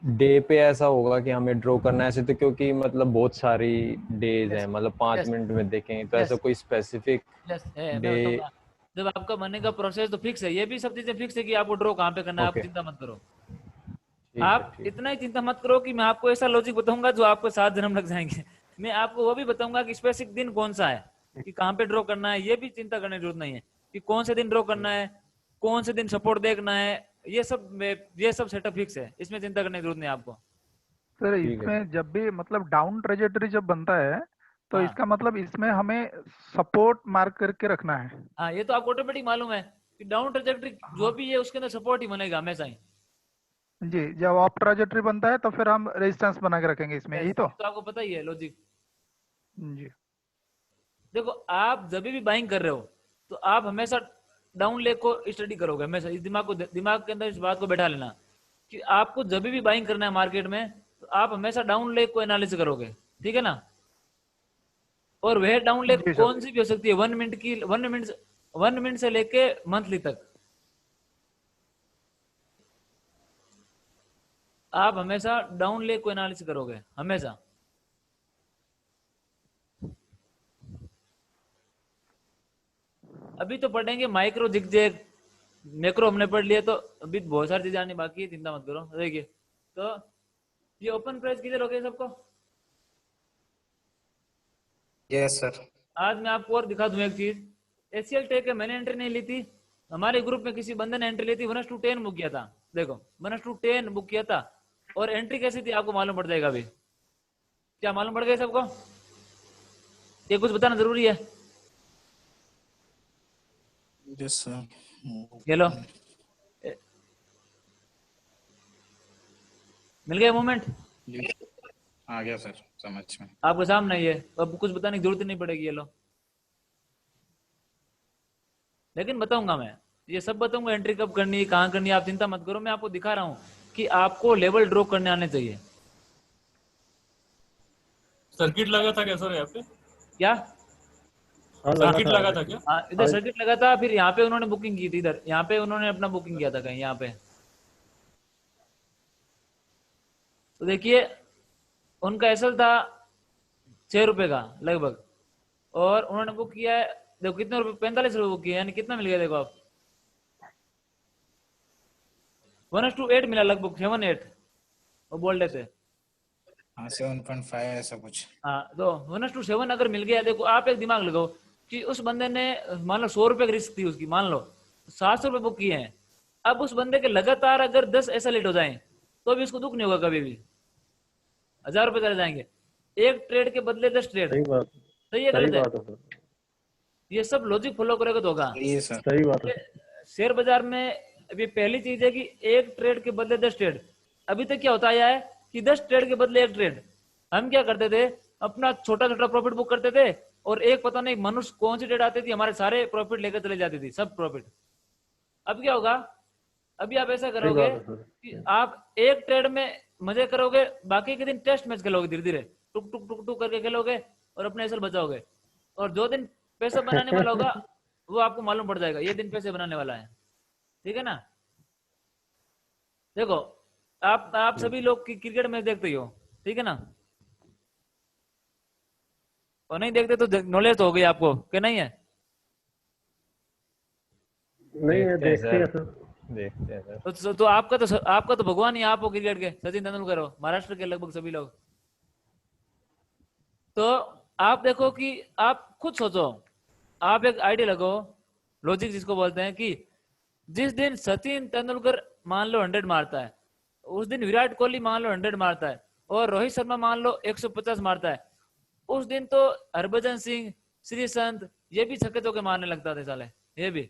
डे पे ऐसा होगा कि हमें ड्रॉ करना है ऐसे? तो क्योंकि मतलब बहुत सारी डेज हैं, मतलब 5 yes, मिनट में देखेंगे तो ऐसा yes, कोई स्पेसिफिक yes, है, मैं डे? बताऊंगा। जब आपका बनने का प्रोसेस तो फिक्स है, ये भी सब चीजें फिक्स है कि आपको ड्रॉ कहाँ पे करना है, आप ओके, चिंता मत करो। ठीक है, आप ठीक इतना ही चिंता मत करो कि मैं आपको ऐसा लॉजिक बताऊंगा जो आपको 7 जन्म लग जाएंगे। मैं आपको वो भी बताऊंगा कि स्पेसिफिक दिन कौन सा है, कि कहाँ पे ड्रॉ करना है, ये भी चिंता करने की जरूरत नहीं है कि कौन से दिन ड्रॉ करना है, कौन से दिन सपोर्ट देखना है। ये सब सेटअप फिक्स है, इसमें चिंता करने की जरूरत नहीं है आपको। सर ठीक है। इसमें जब भी मतलब डाउन ट्रेजेक्टरी जब बनता है तो हाँ इसका मतलब इसमें हमें सपोर्ट मार्क करके रखना है। हाँ, ये तो आपको ऑटोमेटिक मालूम है कि डाउन ट्रेजेक्टरी जो भी है उसके अंदर सपोर्ट ही बनेगा हमेशा ही। जी, जब अप ट्रेजेक्टरी बनता है तो फिर हम रेजिस्टेंस बना के रखेंगे इसमें, यही तो? ये तो आपको पता ही है लॉजिक। जी देखो, आप जब भी बाइंग कर रहे हो तो आप हमेशा डाउन लेग को स्टडी करोगे। हमेशा इस दिमाग के अंदर इस बात को बैठा लेना कि आपको जब भी बाइंग करना है मार्केट में तो आप हमेशा डाउन लेग को एनालिसिस करोगे, ठीक है ना। और वह डाउन लेग जी सर। कौन सी भी हो सकती है, 1 मिनट की, 1 मिनट से लेके मंथली तक। आप हमेशा डाउन लेग को एनालिसिस करोगे हमेशा। अभी तो पढ़ेंगे माइक्रो जिगजैग, मैक्रो हमने पढ़ लिया, तो अभी बहुत सारी चीजें आनी बाकी है, चिंता मत करो। देखिए, तो ये ओपन प्राइस किधर हो गया सबको? Yes sir. आज मैं आपको और दिखा दूं एक चीज। एसीएल टेक है, मैंने एंट्री नहीं ली थी, हमारे ग्रुप में किसी बंदे ने एंट्री ली थी, 1:10 बुक किया था। देखो 1:10 बुक किया था, और एंट्री कैसी थी आपको मालूम पड़ जाएगा अभी। क्या मालूम पड़ गया सबको? ये कुछ बताना जरूरी है। Yes sir. ये लो, मिल गया मूवमेंट आ गया सर समझ में। आपके सामने ही है, अब कुछ बताने की जरूरत नहीं पड़ेगी। ये लो, लेकिन बताऊंगा मैं, ये सब बताऊंगा, एंट्री कब करनी है, कहाँ करनी है, आप चिंता मत करो। मैं आपको दिखा रहा हूँ कि आपको लेवल ड्रॉ करने आने चाहिए। सर्किट लगा था क्या सर यहाँ पे? क्या सर्किट लगा था क्या? हाँ, इधर सर्किट लगा था, फिर यहाँ पे उन्होंने बुकिंग की थी, इधर यहाँ पे उन्होंने अपना बुकिंग किया था कहीं यहाँ पे। तो देखिए, उनका एसएल था 6 रुपए का लगभग, और उन्होंने बुक किया है, देखो कितने रुपए, 45 रुपए बुक किया, यानी कितना मिल गया देखो आप, 1:8 मिला लगभग, 7-8 वो बोल रहे थे। हाँ 7.5 ऐसा कुछ। हाँ, तो 1:7 अगर मिल गया, देखो आप एक दिमाग लगाओ कि उस बंदे ने मान लो 100 रुपए की रिस्क थी उसकी, मान लो 700 रुपए बुक किए हैं। अब उस बंदे के लगातार अगर 10 ऐसा लेट हो जाए तो भी उसको दुख नहीं होगा कभी भी, 1000 रुपए चले जाएंगे एक ट्रेड के बदले 10 ट्रेड। सही बात, सही है, सही गलत है? बात है सर, ये सब लॉजिक फॉलो करेगा तो होगा। ये सर सही बात है। शेयर बाजार में अभी पहली चीज है कि एक ट्रेड के बदले 10 ट्रेड। अभी तक क्या होता आया है कि 10 ट्रेड के बदले एक ट्रेड। हम क्या करते थे, अपना छोटा छोटा प्रॉफिट बुक करते थे, और एक पता नहीं मनुष्य कौन सी ट्रेड आती थी, हमारे सारे प्रॉफिट लेकर चले जाती थी, सब प्रॉफिट। अब क्या होगा, अभी आप ऐसा सही करोगे बात है सर। कि आप एक ट्रेड में मजे करोगे, बाकी के दिन टेस्ट मैच खेलोगे, धीरे धीरे टुक टुक टुक टुक करके खेलोगे और अपने एसएल बचाओगे। और जो दिन पैसा बनाने वाला होगा वो आपको मालूम पड़ जाएगा, ये दिन पैसे बनाने वाला है, ठीक है ना। देखो, आप सभी लोग क्रिकेट मैच देखते ही हो, ठीक है ना, और नहीं देखते तो नॉलेज तो हो गई आपको कि नहीं है? नहीं है, देखते हैं सर। देखते हैं सर। तो आपका तो भगवान ही आप हो क्रिकेट के, सचिन तेंदुलकर हो, महाराष्ट्र के लगभग सभी लोग। तो आप देखो कि आप खुद सोचो, आप एक आइडिया लगाओ, लॉजिक जिसको बोलते हैं, कि जिस दिन सचिन तेंदुलकर मान लो 100 मारता है, उस दिन विराट कोहली मान लो 100 मारता है, और रोहित शर्मा मान लो 150 मारता है, उस दिन तो हरभजन सिंह, श्रीसंत ये भी छक्के चौके मारने लगता थे साले, ये भी।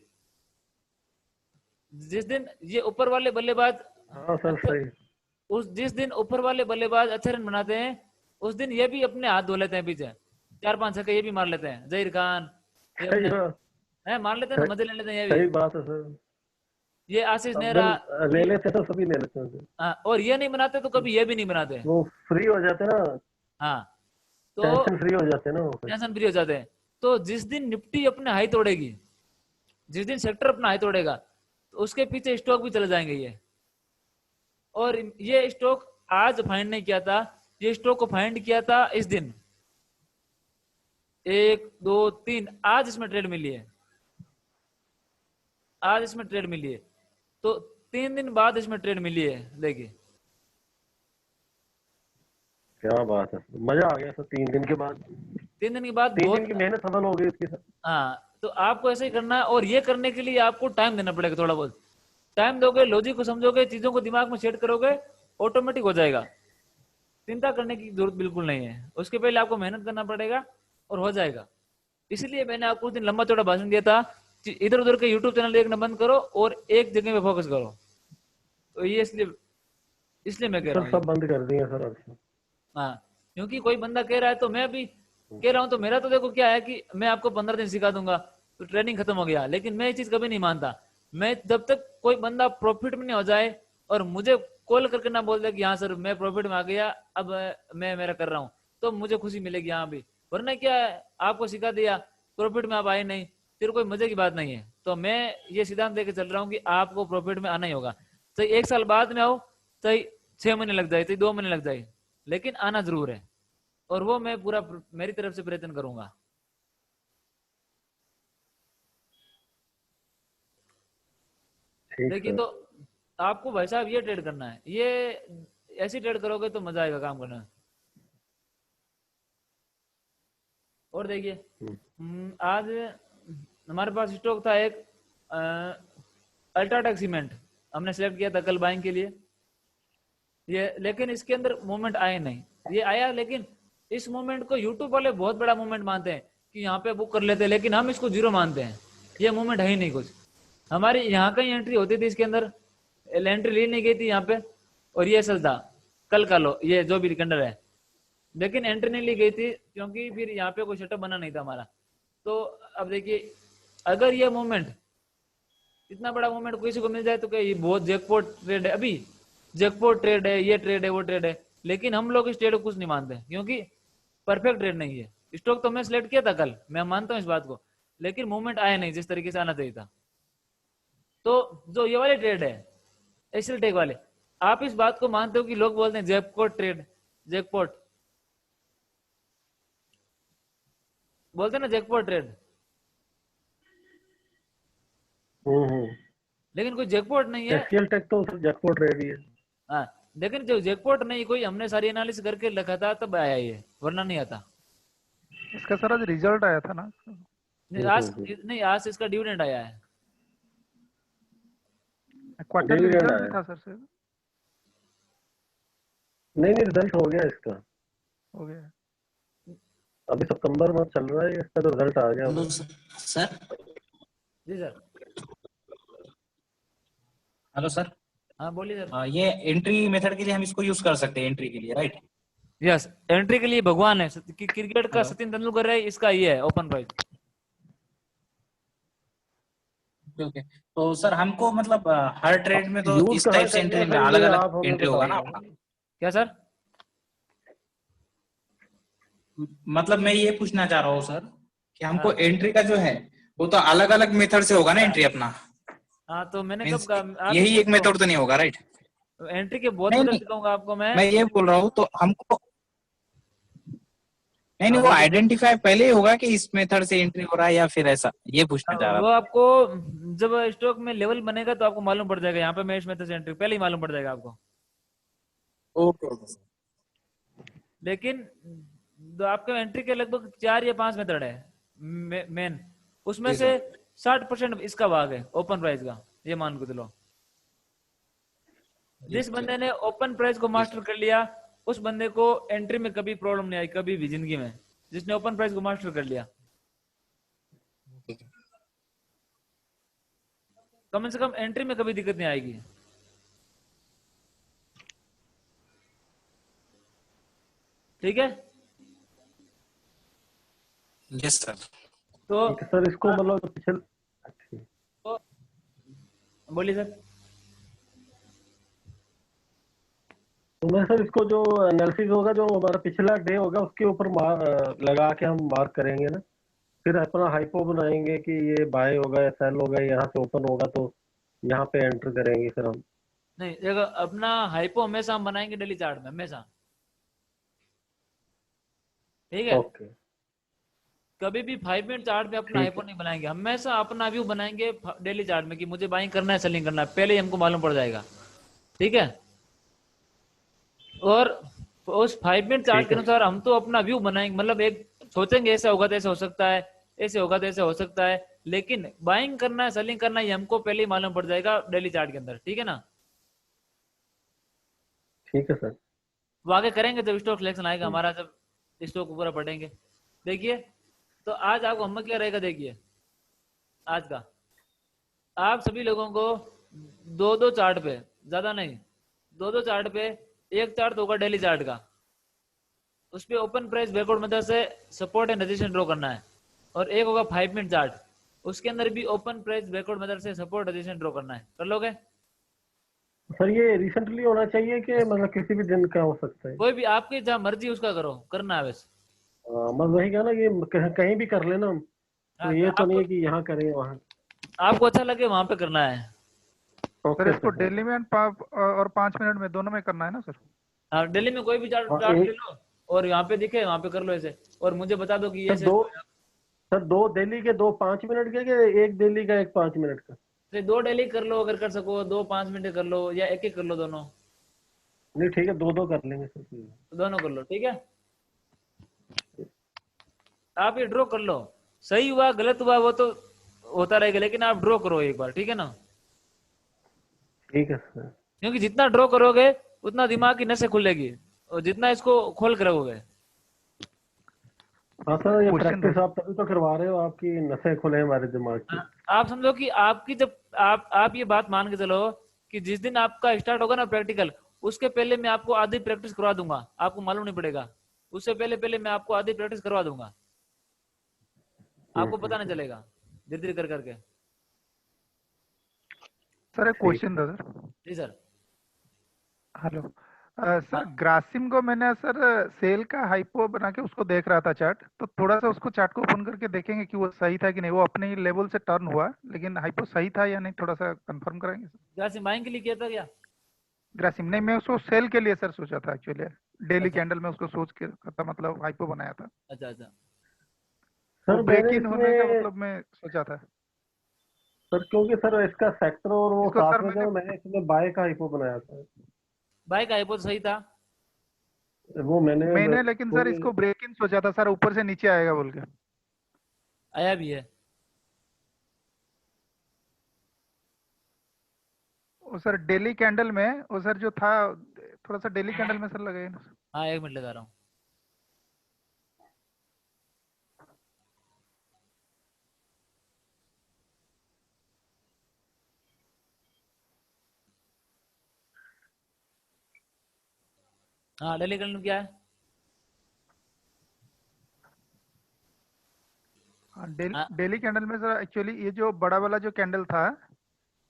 जिस दिन ये ऊपर वाले बल्लेबाज, हाँ सर सही। जिस दिन ऊपर वाले बल्लेबाज अच्छे रन बनाते हैं, उस दिन ये भी अपने हाथ धो लेते हैं पीछे, 4-5 छक्के ये भी मार लेते हैं, जहीर खान ये सही अपने बात है मार लेते हैं ना, मजे ले लेते हैं ये सही भी, बात है सर। ये आशीष अब नेहरा ले ये, लेते तो सभी ले लेते हैं। हाँ, और ये नहीं बनाते तो कभी ये भी नहीं बनाते। वो फ्री हो जाते ना, हाँ, तो टेंशन फ्री हो जाते ना वो फिर। टेंशन फ्री हो जाते हैं। तो जिस दिन निफ्टी अपने हाई तोड़ेगी, जिस दिन सेक्टर अपना हाई तोड़ेगा, तो उसके पीछे स्टॉक भी चले जाएंगे ये। और ये स्टॉक आज फाइंड नहीं किया था, ये स्टॉक को फाइंड किया था इस दिन, 1 2 3, आज इसमें ट्रेड मिली है, आज इसमें ट्रेड मिली है, तो 3 दिन बाद इसमें ट्रेड मिली है, देखिए। क्या बात है, मजा आ गया सर 3 दिन के बाद। 3 दिन के बाद 3 बहुत, दिन की मेहनत सफल हो गई इसकी सर। हाँ, तो आपको ऐसे ही करना है, और ये करने के लिए आपको टाइम देना पड़ेगा, थोड़ा बहुत टाइम दोगे, लॉजिक को समझोगे, चीजों को दिमाग में सेट करोगे, ऑटोमेटिक हो जाएगा। चिंता करने की जरूरत बिल्कुल नहीं है, उसके पहले आपको मेहनत करना पड़ेगा और हो जाएगा। इसलिए मैंने आपको उस दिन लंबा चौड़ा भाषण दिया था कि इधर उधर के यूट्यूब चैनल देखना बंद करो और एक जगह पे फोकस करो। तो ये इसलिए मैं कह रहा सर हूँ। सब बंद कर दिए सर अब। हाँ, क्योंकि कोई बंदा कह रहा है तो मैं भी कह रहा हूँ, तो मेरा तो देखो क्या है कि मैं आपको 15 दिन सिखा दूंगा तो ट्रेनिंग खत्म हो गया, लेकिन मैं ये चीज कभी नहीं मानता। मैं जब तक कोई बंदा प्रॉफिट में नहीं हो जाए और मुझे कॉल करके ना बोल दे कि हाँ सर मैं प्रॉफिट में आ गया, अब मैं मेरा कर रहा हूँ, तो मुझे खुशी मिलेगी यहाँ भी। वरना क्या है, आपको सिखा दिया, प्रॉफिट में आप आए नहीं, फिर कोई मजे की बात नहीं है। तो मैं ये सिद्धांत लेके चल रहा हूँ कि आपको प्रॉफिट में आना ही होगा, चाहे 1 साल बाद में आओ, चाहे 6 महीने लग जाए, चाहे 2 महीने लग जाए, लेकिन आना जरूर है। और वो मैं पूरा मेरी तरफ से प्रयत्न करूंगा। ठीक देखिए, सर। तो आपको भाई साहब ये ट्रेड करना है, ये ऐसी ट्रेड करोगे तो मजा आएगा काम करने में। और देखिए, आज हमारे पास स्टॉक था एक अल्ट्राटेक सीमेंट, हमने सेलेक्ट किया था कल बाइंग के लिए ये, लेकिन इसके अंदर मूवमेंट आए नहीं। ये आया, लेकिन इस मूवमेंट को यूट्यूब वाले बहुत बड़ा मूवमेंट मानते हैं कि यहाँ पे बुक कर लेते हैं, लेकिन हम इसको जीरो मानते हैं। ये मूवमेंट है ही नहीं कुछ। हमारी यहाँ कहीं एंट्री होती थी इसके अंदर, एंट्री ली नहीं गई थी यहाँ पे, और ये असल था कल का लो, ये जो भी कैंडल है, लेकिन एंट्री नहीं ली गई थी क्योंकि फिर यहाँ पे कोई सेटअप बना नहीं था हमारा। तो अब देखिए, अगर ये मूवमेंट, इतना बड़ा मूवमेंट किसी को मिल जाए तो क्या ये बहुत जैकपॉट ट्रेड है, अभी जैकपॉट ट्रेड है, ये ट्रेड है, वो ट्रेड है, लेकिन हम लोग इस ट्रेड को कुछ नहीं मानते क्योंकि परफेक्ट ट्रेड नहीं है। स्टॉक तो मैं सिलेक्ट किया था कल, मैं मानता हूँ इस बात को, लेकिन मूवमेंट आया नहीं जिस तरीके से आना चाहिए था। तो जो ये वाले ट्रेड है एशियल टेक वाले, आप इस बात को मानते हो कि लोग बोलते हैं जैकपॉट ट्रेड, जैकपॉट बोलते हैं ना, जैकपॉट ट्रेड, लेकिन कोई जैकपॉट नहीं है। एशियल टेक तो जैकपॉट ट्रेड ही है। हाँ, लेकिन जो जैकपॉट नहीं कोई, हमने सारी एनालिसिस करके रखा था तब आया ये, वरना नहीं आता। इसका सर आज रिजल्ट आया था ना? नहीं, आज इसका डिविडेंड आया है। क्वार्टर डिविडेंड रिजल्ट भी आया। था सर से? नहीं रिजल्ट हो गया इसका, हो गया। अभी सितंबर में चल रहा है, इसका तो रिजल्ट आ गया। सर जी सर। Hello sir. हाँ बोलिए सर। ये एंट्री मेथड के लिए हम इसको यूज कर सकते हैं, एंट्री के लिए, राइट? यस, एंट्री के लिए भगवान है कि क्रिकेट का हेलो। सचिन तेंदुलकर है, इसका ये है ओपन प्राइस। ओके, तो सर हमको मतलब हर ट्रेड में तो यूज इस कहाँ टाइप से करना एंट्री है में सर, अलग ये अलग आप हमें एंट्री होगा ना बताइए। अपना? क्या सर? मतलब मैं ये पूछना चाह रहा हूँ सर कि हमको हाँ। एंट्री का जो है वो तो अलग अलग मेथड से होगा ना एंट्री अपना? हाँ, तो मैंने कब मीन्स कहा, आप यही एक मेथड तो नहीं होगा, राइट? एंट्री के बहुत नहीं मेथड नहीं, सिखाऊंगा आपको मैं। मैं ये बोल रहा हूँ तो हमको नहीं हाँ नहीं, वो बोलिए। आइडेंटिफाई पहले ही होगा कि इस मेथड से एंट्री हो रहा है या फिर ऐसा, ये पूछना चाह रहा वो था। आपको जब स्टॉक में लेवल बनेगा तो आपको मालूम पड़ जाएगा, यहाँ पे मैं इस मेथड से एंट्री पहले ही मालूम पड़ जाएगा आपको। Okay okay sir. लेकिन आपके एंट्री के लगभग 4 या 5 मेथड है मेन, उसमें जी से सर। 60% इसका भाग है ओपन प्राइस का, ये मान के चलो। जिस बंदे ने ओपन प्राइस को मास्टर कर लिया उस बंदे को एंट्री में कभी प्रॉब्लम नहीं आई, कभी भी जिंदगी में, जिसने ओपन प्राइस को मास्टर कर लिया। कम से कम एंट्री में कभी दिक्कत नहीं आएगी। ठीक है, यस सर। तो ठीक है सर, इसको मतलब पिछले, ठीक। बोलिए सर। तो मैं सर इसको जो एनालिसिस होगा, जो हमारा पिछला डे होगा उसके ऊपर लगा के हम मार्क करेंगे ना, फिर अपना हाइपो बनाएंगे कि ये बाय होगा या सेल होगा, यहाँ से ओपन होगा तो यहाँ पे एंटर करेंगे फिर हम। नहीं देखो, अपना हाइपो हमेशा हम बनाएंगे डेली चार्ट में हमेशा, ठीक है। ओके, कभी भी 5 मिनट चार्ट में अपना ठीक हाइपो है। नहीं बनाएंगे, हमेशा अपना व्यू बनाएंगे डेली चार्ट में कि मुझे बाइंग करना है सेलिंग करना है, पहले ही हमको मालूम पड़ जाएगा, ठीक है। और उस 5 मिनट चार्ट ठीक के है। अनुसार हम तो अपना व्यू बनाएंगे, मतलब एक सोचेंगे ऐसा होगा तो ऐसा हो सकता है, ऐसे होगा तो ऐसे हो सकता है, लेकिन बाइंग करना है सेलिंग करना है ये हमको पहले ही मालूम पड़ जाएगा डेली चार्ट के अंदर, ठीक है ना। ठीक है सर। वो आगे करेंगे जब स्टॉक सिलेक्शन आएगा हमारा, जब स्टॉक पूरा पढ़ेंगे। देखिए तो आज आपको हम क्या रहेगा, देखिए आज का आप सभी लोगों को दो दो चार्ट पे, ज्यादा नहीं, दो दो चार्ट पे, एक चार्ट होगा डेली चार्ट का, उस पे ओपन प्राइस बैकआउट मेथड से सपोर्ट एंड रेजिस्टेंस ड्रॉ करना है, और एक होगा 5 मिनट चार्ट, उसके अंदर भी ओपन प्राइस बैकआउट मेथड से सपोर्ट रेजिस्टेंस ड्रॉ करना है। कर लोगे सर ये रिसेंटली होना चाहिए कि मतलब किसी भी दिन का हो सकता है? कोई भी आपकी जहाँ मर्जी उसका करो, करना है बस। मतलब वही कहा ना, ये कहीं भी कर लेना हम, तो हाँ, ये तो नहीं आपको है कि यहाँ करें वहाँ। आपको अच्छा लगे वहां पे करना है। सर ओके इसको सर। डेली में और 5 मिनट में दोनों में करना है ना सर? हाँ दिल्ली में कोई भी चार्ट हाँ, चार्ट ले लो और यहाँ पे दिखे वहां पे कर लो ऐसे, और मुझे बता दो कि ये सर ऐसे सर दो दिल्ली के 2 5 मिनट के, कि एक दिल्ली का 1 5 मिनट का? तो 2 डेली कर लो अगर कर सको, 2 5 मिनट कर लो, या एक कर लो, दोनों नहीं ठीक है, 2 कर लेंगे सर। दोनों कर लो, ठीक है। आप ये ड्रॉ कर लो, सही हुआ गलत हुआ वो तो होता रहेगा, लेकिन आप ड्रॉ करो एक बार, ठीक है ना। ठीक है सर। क्योंकि जितना ड्रॉ करोगे उतना दिमाग की नसें खुलेगी, और जितना इसको खोल कर रहोगे। हाँ सर, ये क्वेश्चन प्रैक्टिस आप तभी तो करवा रहे हो, आपकी नसें खुले हमारे दिमाग की। आप समझो कि आपकी जब आप ये बात मान के चलो कि जिस दिन आपका स्टार्ट होगा ना प्रैक्टिकल, उसके पहले मैं आपको आधी प्रैक्टिस करवा दूंगा, आपको मालूम नहीं पड़ेगा, उससे पहले पहले मैं आपको आधी प्रैक्टिस करवा दूंगा, आपको पता नहीं चलेगा, धीरे धीरे कर करके। सर एक क्वेश्चन था सर। जी सर। हेलो सर, ग्रासिम को मैंने सर सेल का हाइपो बना के उसको देख रहा था चार्ट, तो थोड़ा सा उसको चार्ट को ओपन करके देखेंगे कि वो सही था कि नहीं। वो अपने ही लेवल से टर्न हुआ, लेकिन हाइपो सही था या नहीं थोड़ा सा कंफर्म कराएंगे सर? ग्रासिम बाइंग के लिए किया था क्या? ग्रासिम नहीं, मैं उसको सेल के लिए सर सोचा था एक्चुअली, डेली अच्छा कैंडल में उसको सोच के था, मतलब हाइपो बनाया था। अच्छा अच्छा। वो सर ब्रेक मैंने इन होने का इसमें, मतलब मैं सोचा था। सर क्योंकि सर इसका सेक्टर और वो इसको साथ सर में थे, मैंने इसमें बाय का हाइपो बनाया था। बाइक का तो सही था। वो मैंने लेकिन सर इसको ब्रेक इन सोचा था सर, ऊपर से नीचे आएगा बोल के। आया भी है। वो सर डेली कैंडल में, वो सर जो था थोड़ा सा डेली कैंडल में सर लगाइए ना। हाँ 1 मिनट लगा रहा हूँ। हाँ डेली कैंडल क्या है? हाँ हाँ, डेली कैंडल में सर एक्चुअली ये जो बड़ा वाला जो कैंडल था,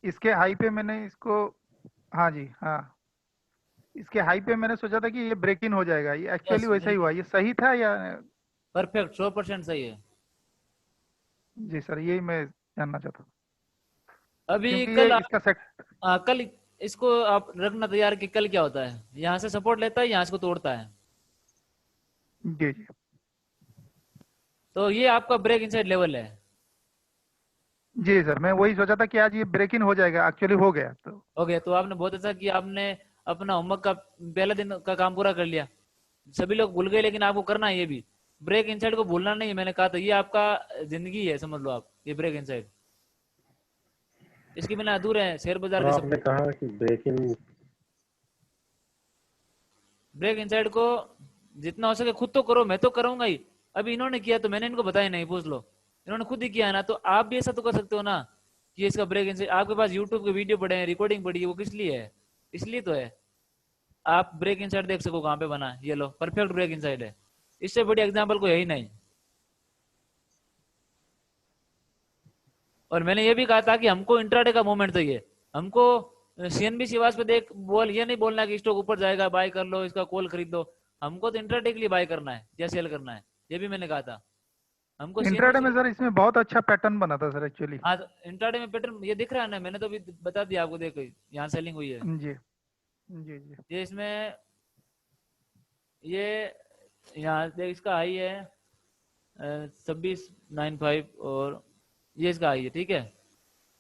इसके हाई पे मैंने इसको, हाँ जी हाँ, इसके हाई पे मैंने सोचा था कि ये ब्रेक इन हो जाएगा, ये एक्चुअली यस वैसा ही हुआ। ये सही था या? परफेक्ट 100% सही है। जी सर, यही मैं जानना चाहता हूँ, अभी क्योंकि कल ये इसका कल इसको आप रखना तैयार कि कल क्या होता है, यहाँ से सपोर्ट लेता है, यहाँ से को तोड़ता है, जी जी तो ये आपका ब्रेक इनसाइड लेवल है। जी सर, मैं वही सोचा था कि आज ये ब्रेक इन हो जाएगा, एक्चुअली हो गया। तो हो गया तो आपने बहुत अच्छा किया, आपने अपना होमवर्क का पहला दिन का काम पूरा कर लिया। सभी लोग भूल गए, लेकिन आपको करना है ये भी, ब्रेक इनसाइड को भूलना नहीं है। मैंने कहा था ये आपका जिंदगी है, समझ लो आप, ये ब्रेक इनसाइड, इसके बिना अधूरे हैं शेयर बाजार के सब। आपने कहा कि ब्रेक इनसाइड को जितना हो सके खुद तो करो, मैं तो करूंगा ही। अभी इन्होंने किया तो मैंने इनको बताया नहीं, पूछ लो, इन्होंने खुद ही किया है ना, तो आप भी ऐसा तो कर सकते हो ना कि इसका ब्रेक इनसाइड, आपके पास यूट्यूब के वीडियो पड़े हैं, रिकॉर्डिंग पड़ी है, वो किस लिए है? इसलिए तो है आप ब्रेक इनसाइड देख सको कहाँ पे बना, ये लो परफेक्ट ब्रेक इनसाइड है, इससे बड़ी एग्जाम्पल कोई है ही नहीं। और मैंने ये भी कहा था कि हमको इंट्राडे का मूवमेंट चाहिए, हमको सीएनबी आवाज पे देख बोल ये नहीं बोलना कि स्टॉक ऊपर जाएगा बाय कर लो, इसका कॉल खरीद लो, हमको तो इंट्राडे के लिए बाय करना है या सेल करना है, ये भी मैंने कहा था। हमको इंट्राडे में सर इसमें बहुत अच्छा पैटर्न बना था सर एक्चुअली। हाँ, इंट्राडे में पैटर्न ये दिख रहा है ना, मैंने तो अभी बता दिया आपको, देखो यहाँ सेलिंग हुई है जी जी जी। ये इसमें ये यहाँ देख इसका हाई है 2695 और ये इसका हाई है, ठीक है।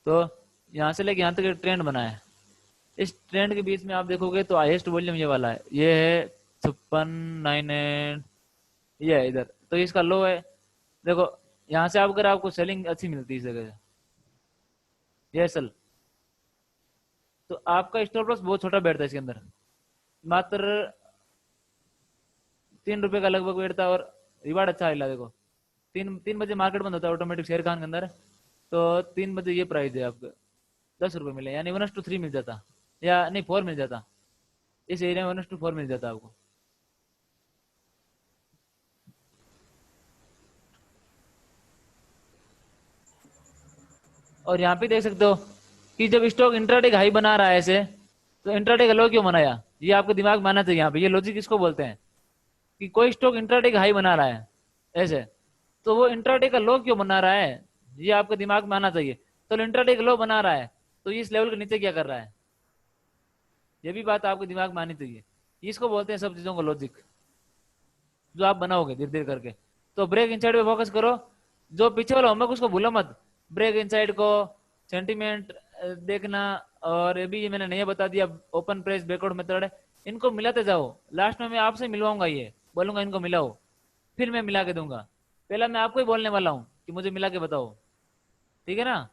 तो यहाँ से लेके यहाँ तक ट्रेंड बना है, इस ट्रेंड के बीच में आप देखोगे तो हाईएस्ट वॉल्यूम ये वाला है, ये है 5698, ये है इधर, तो इसका लो है। देखो यहाँ से आप अगर आपको सेलिंग अच्छी मिलती है इस जगह से, ये सल, तो आपका स्टॉप लॉस बहुत छोटा बैठता है इसके अंदर, मात्र 3 रुपए का लगभग बैठता, और रिवार्ड अच्छा हिला। देखो 3 बजे मार्केट बंद होता है ऑटोमेटिक शेयर खान के अंदर, तो 3 बजे ये प्राइस है आपका 10 रुपए मिले, यानी 1:3 मिल जाता, या नहीं 4 मिल जाता, इस एरिया में 1:4 मिल जाता आपको। और यहाँ पे देख सकते हो कि जब स्टॉक इंट्राडे हाई बना रहा है ऐसे, तो इंट्राडे का लो क्यों बनाया, ये आपको दिमाग में आना चाहिए। यहाँ पे ये लॉजिक किसको बोलते हैं कि कोई स्टॉक इंट्राडे हाई बना रहा है ऐसे, तो वो इंट्राडे का लो क्यों बना रहा है, ये आपके दिमाग में आना चाहिए। तो इंट्राडे का लो बना रहा है तो ये इस लेवल के नीचे क्या कर रहा है, ये भी बात आपके दिमाग में आनी चाहिए। इसको बोलते हैं सब चीजों को लॉजिक, जो आप बनाओगे धीरे धीरे करके। तो ब्रेक इनसाइड पे फोकस करो, जो पीछे वाला होमवर्क उसको भूलो मत, ब्रेक इनसाइड को, सेंटीमेंट देखना, और ये भी मैंने नहीं बता दिया ओपन प्रेस बैकआउट मेथड है, इनको मिलाते जाओ। लास्ट में मैं आपसे मिलवाऊंगा, ये बोलूंगा इनको मिलाओ, फिर मैं मिला के दूंगा। पहला मैं आपको ही बोलने वाला हूँ कि मुझे मिला के बताओ, ठीक है ना।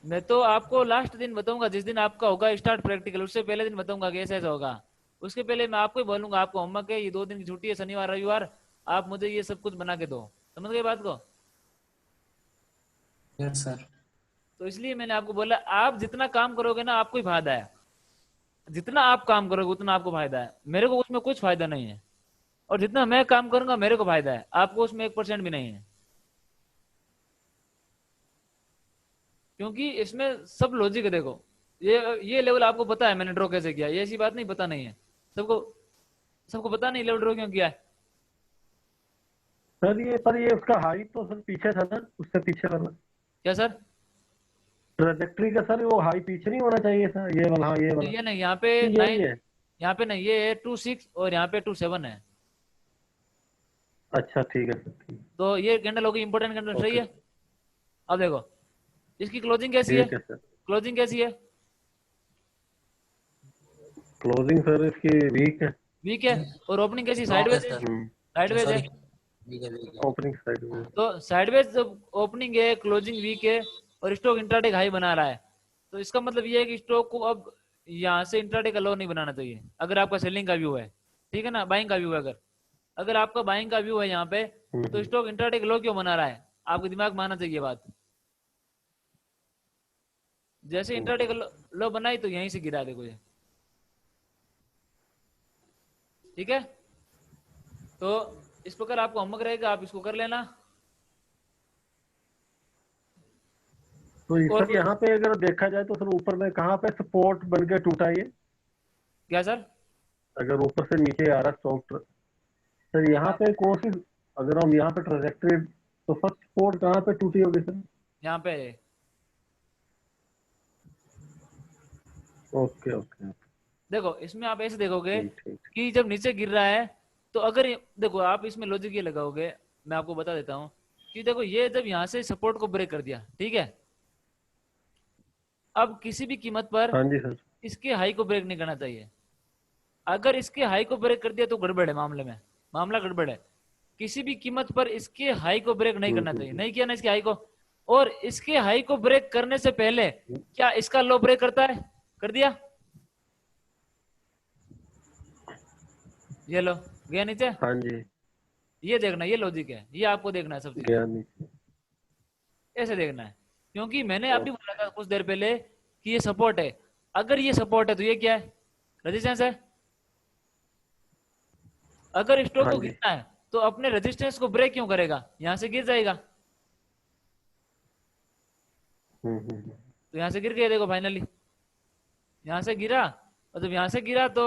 मैं तो आपको लास्ट दिन बताऊंगा, जिस दिन आपका होगा स्टार्ट प्रैक्टिकल, उससे पहले दिन बताऊंगा कि ऐसा ऐसा होगा। उसके पहले मैं आपको ही बोलूंगा, आपको होमवर्क है, ये 2 दिन की छुट्टी है, शनिवार रविवार, आप मुझे ये सब कुछ बना के दो। समझ गए बात को? Yes sir. तो इसलिए मैंने आपको बोला, आप जितना काम करोगे ना आपको ही फायदा है, जितना आप काम करोगे उतना आपको फायदा है, मेरे को उसमें कुछ फायदा नहीं है। और जितना मैं काम करूंगा मेरे को फायदा है, आपको उसमें 1% भी नहीं है, क्योंकि इसमें सब लॉजिक है। देखो ये लेवल आपको पता है मैंने ड्रॉ कैसे किया, ये ऐसी बात नहीं पता नहीं है, सबको पता नहीं लेवल ड्रॉ क्यों किया है। सर ये उसका हाई तो सर पीछे था ना, उससे पीछे वाला क्या सर? ट्रैजेक्टरी का सर वो हाई पीछे नहीं होना चाहिए था, ये वाला, हाँ ये वाला। ये नहीं, यहाँ पे यही 9, है। यहाँ पे नहीं, ये है 26 और यहाँ पे 27 है। अच्छा ठीक है सर, ठीक तो ये कैंडल होगी इंपॉर्टेंट कैंडल, सही है। अब देखो इसकी क्लोजिंग कैसी है, है सर। क्लोजिंग कैसी है? क्लोजिंग सर इसकी वीक है। वीक है। और ओपनिंग कैसी, साइडवेज है? साइडवेज है। ओपनिंग साइड में। तो साइडवेज जब ओपनिंग है, क्लोजिंग वीक है, और स्टॉक इंट्राडे हाई बना रहा है, तो इसका मतलब ये है कि स्टॉक को अब यहाँ से इंट्राडे का लो नहीं बनाना चाहिए, अगर आपका सेलिंग का व्यू है, ठीक है ना, बाइंग का व्यू है। अगर आपका बाइंग का व्यू है यहाँ पे, तो स्टॉक इंट्राडे का लो क्यों बना रहा है, आपके दिमाग में आना चाहिए बात। जैसे इंट्राडे का लो बनाई तो यहीं से गिरा, देखो ये, ठीक है। तो इस प्रकार आपको होमवर्क रहेगा, आप इसको कर लेना। तो सर यहाँ पे अगर देखा जाए तो सर ऊपर में कहाँ पे सपोर्ट बन के टूटा ये? क्या सर? अगर ऊपर से नीचे आ रहा स्टॉक सर, यहाँ पे कोशिश, अगर हम यहाँ पे ट्रैजेक्टरी, तो फर्स्ट सपोर्ट कहाँ पे टूटी होगी सर? यहाँ पे। Okay okay. देखो इसमें आप ऐसे देखोगे कि जब नीचे गिर रहा है, तो अगर देखो आप इसमें लॉजिक ये लगाओगे, मैं आपको बता देता हूँ कि देखो ये जब यहाँ से सपोर्ट को ब्रेक कर दिया, ठीक है, अब किसी भी कीमत पर हाँ जी सर, इसके हाई को ब्रेक नहीं करना चाहिए। अगर इसके हाई को ब्रेक कर दिया तो गड़बड़ है, मामला गड़बड़ है। किसी भी कीमत पर इसके हाई को ब्रेक नहीं करना चाहिए। नहीं किया ना इसके हाई को, और इसके हाई को ब्रेक करने से पहले क्या इसका लो ब्रेक करता है? कर दिया, ये लो गया नीचे। हाँ जी, ये देखना, ये लॉजिक है, ये आपको देखना है सब चीज, ऐसे देखना है। क्योंकि मैंने अभी बोला था कुछ देर पहले कि ये सपोर्ट है, अगर ये सपोर्ट है तो ये क्या है? रेजिस्टेंस है। अगर स्टॉक को गिरना है तो अपने रेजिस्टेंस को ब्रेक क्यों करेगा? यहां से गिर जाएगा। तो यहां से गिर गया, देखो फाइनली यहां से गिरा, और जब यहां से गिरा तो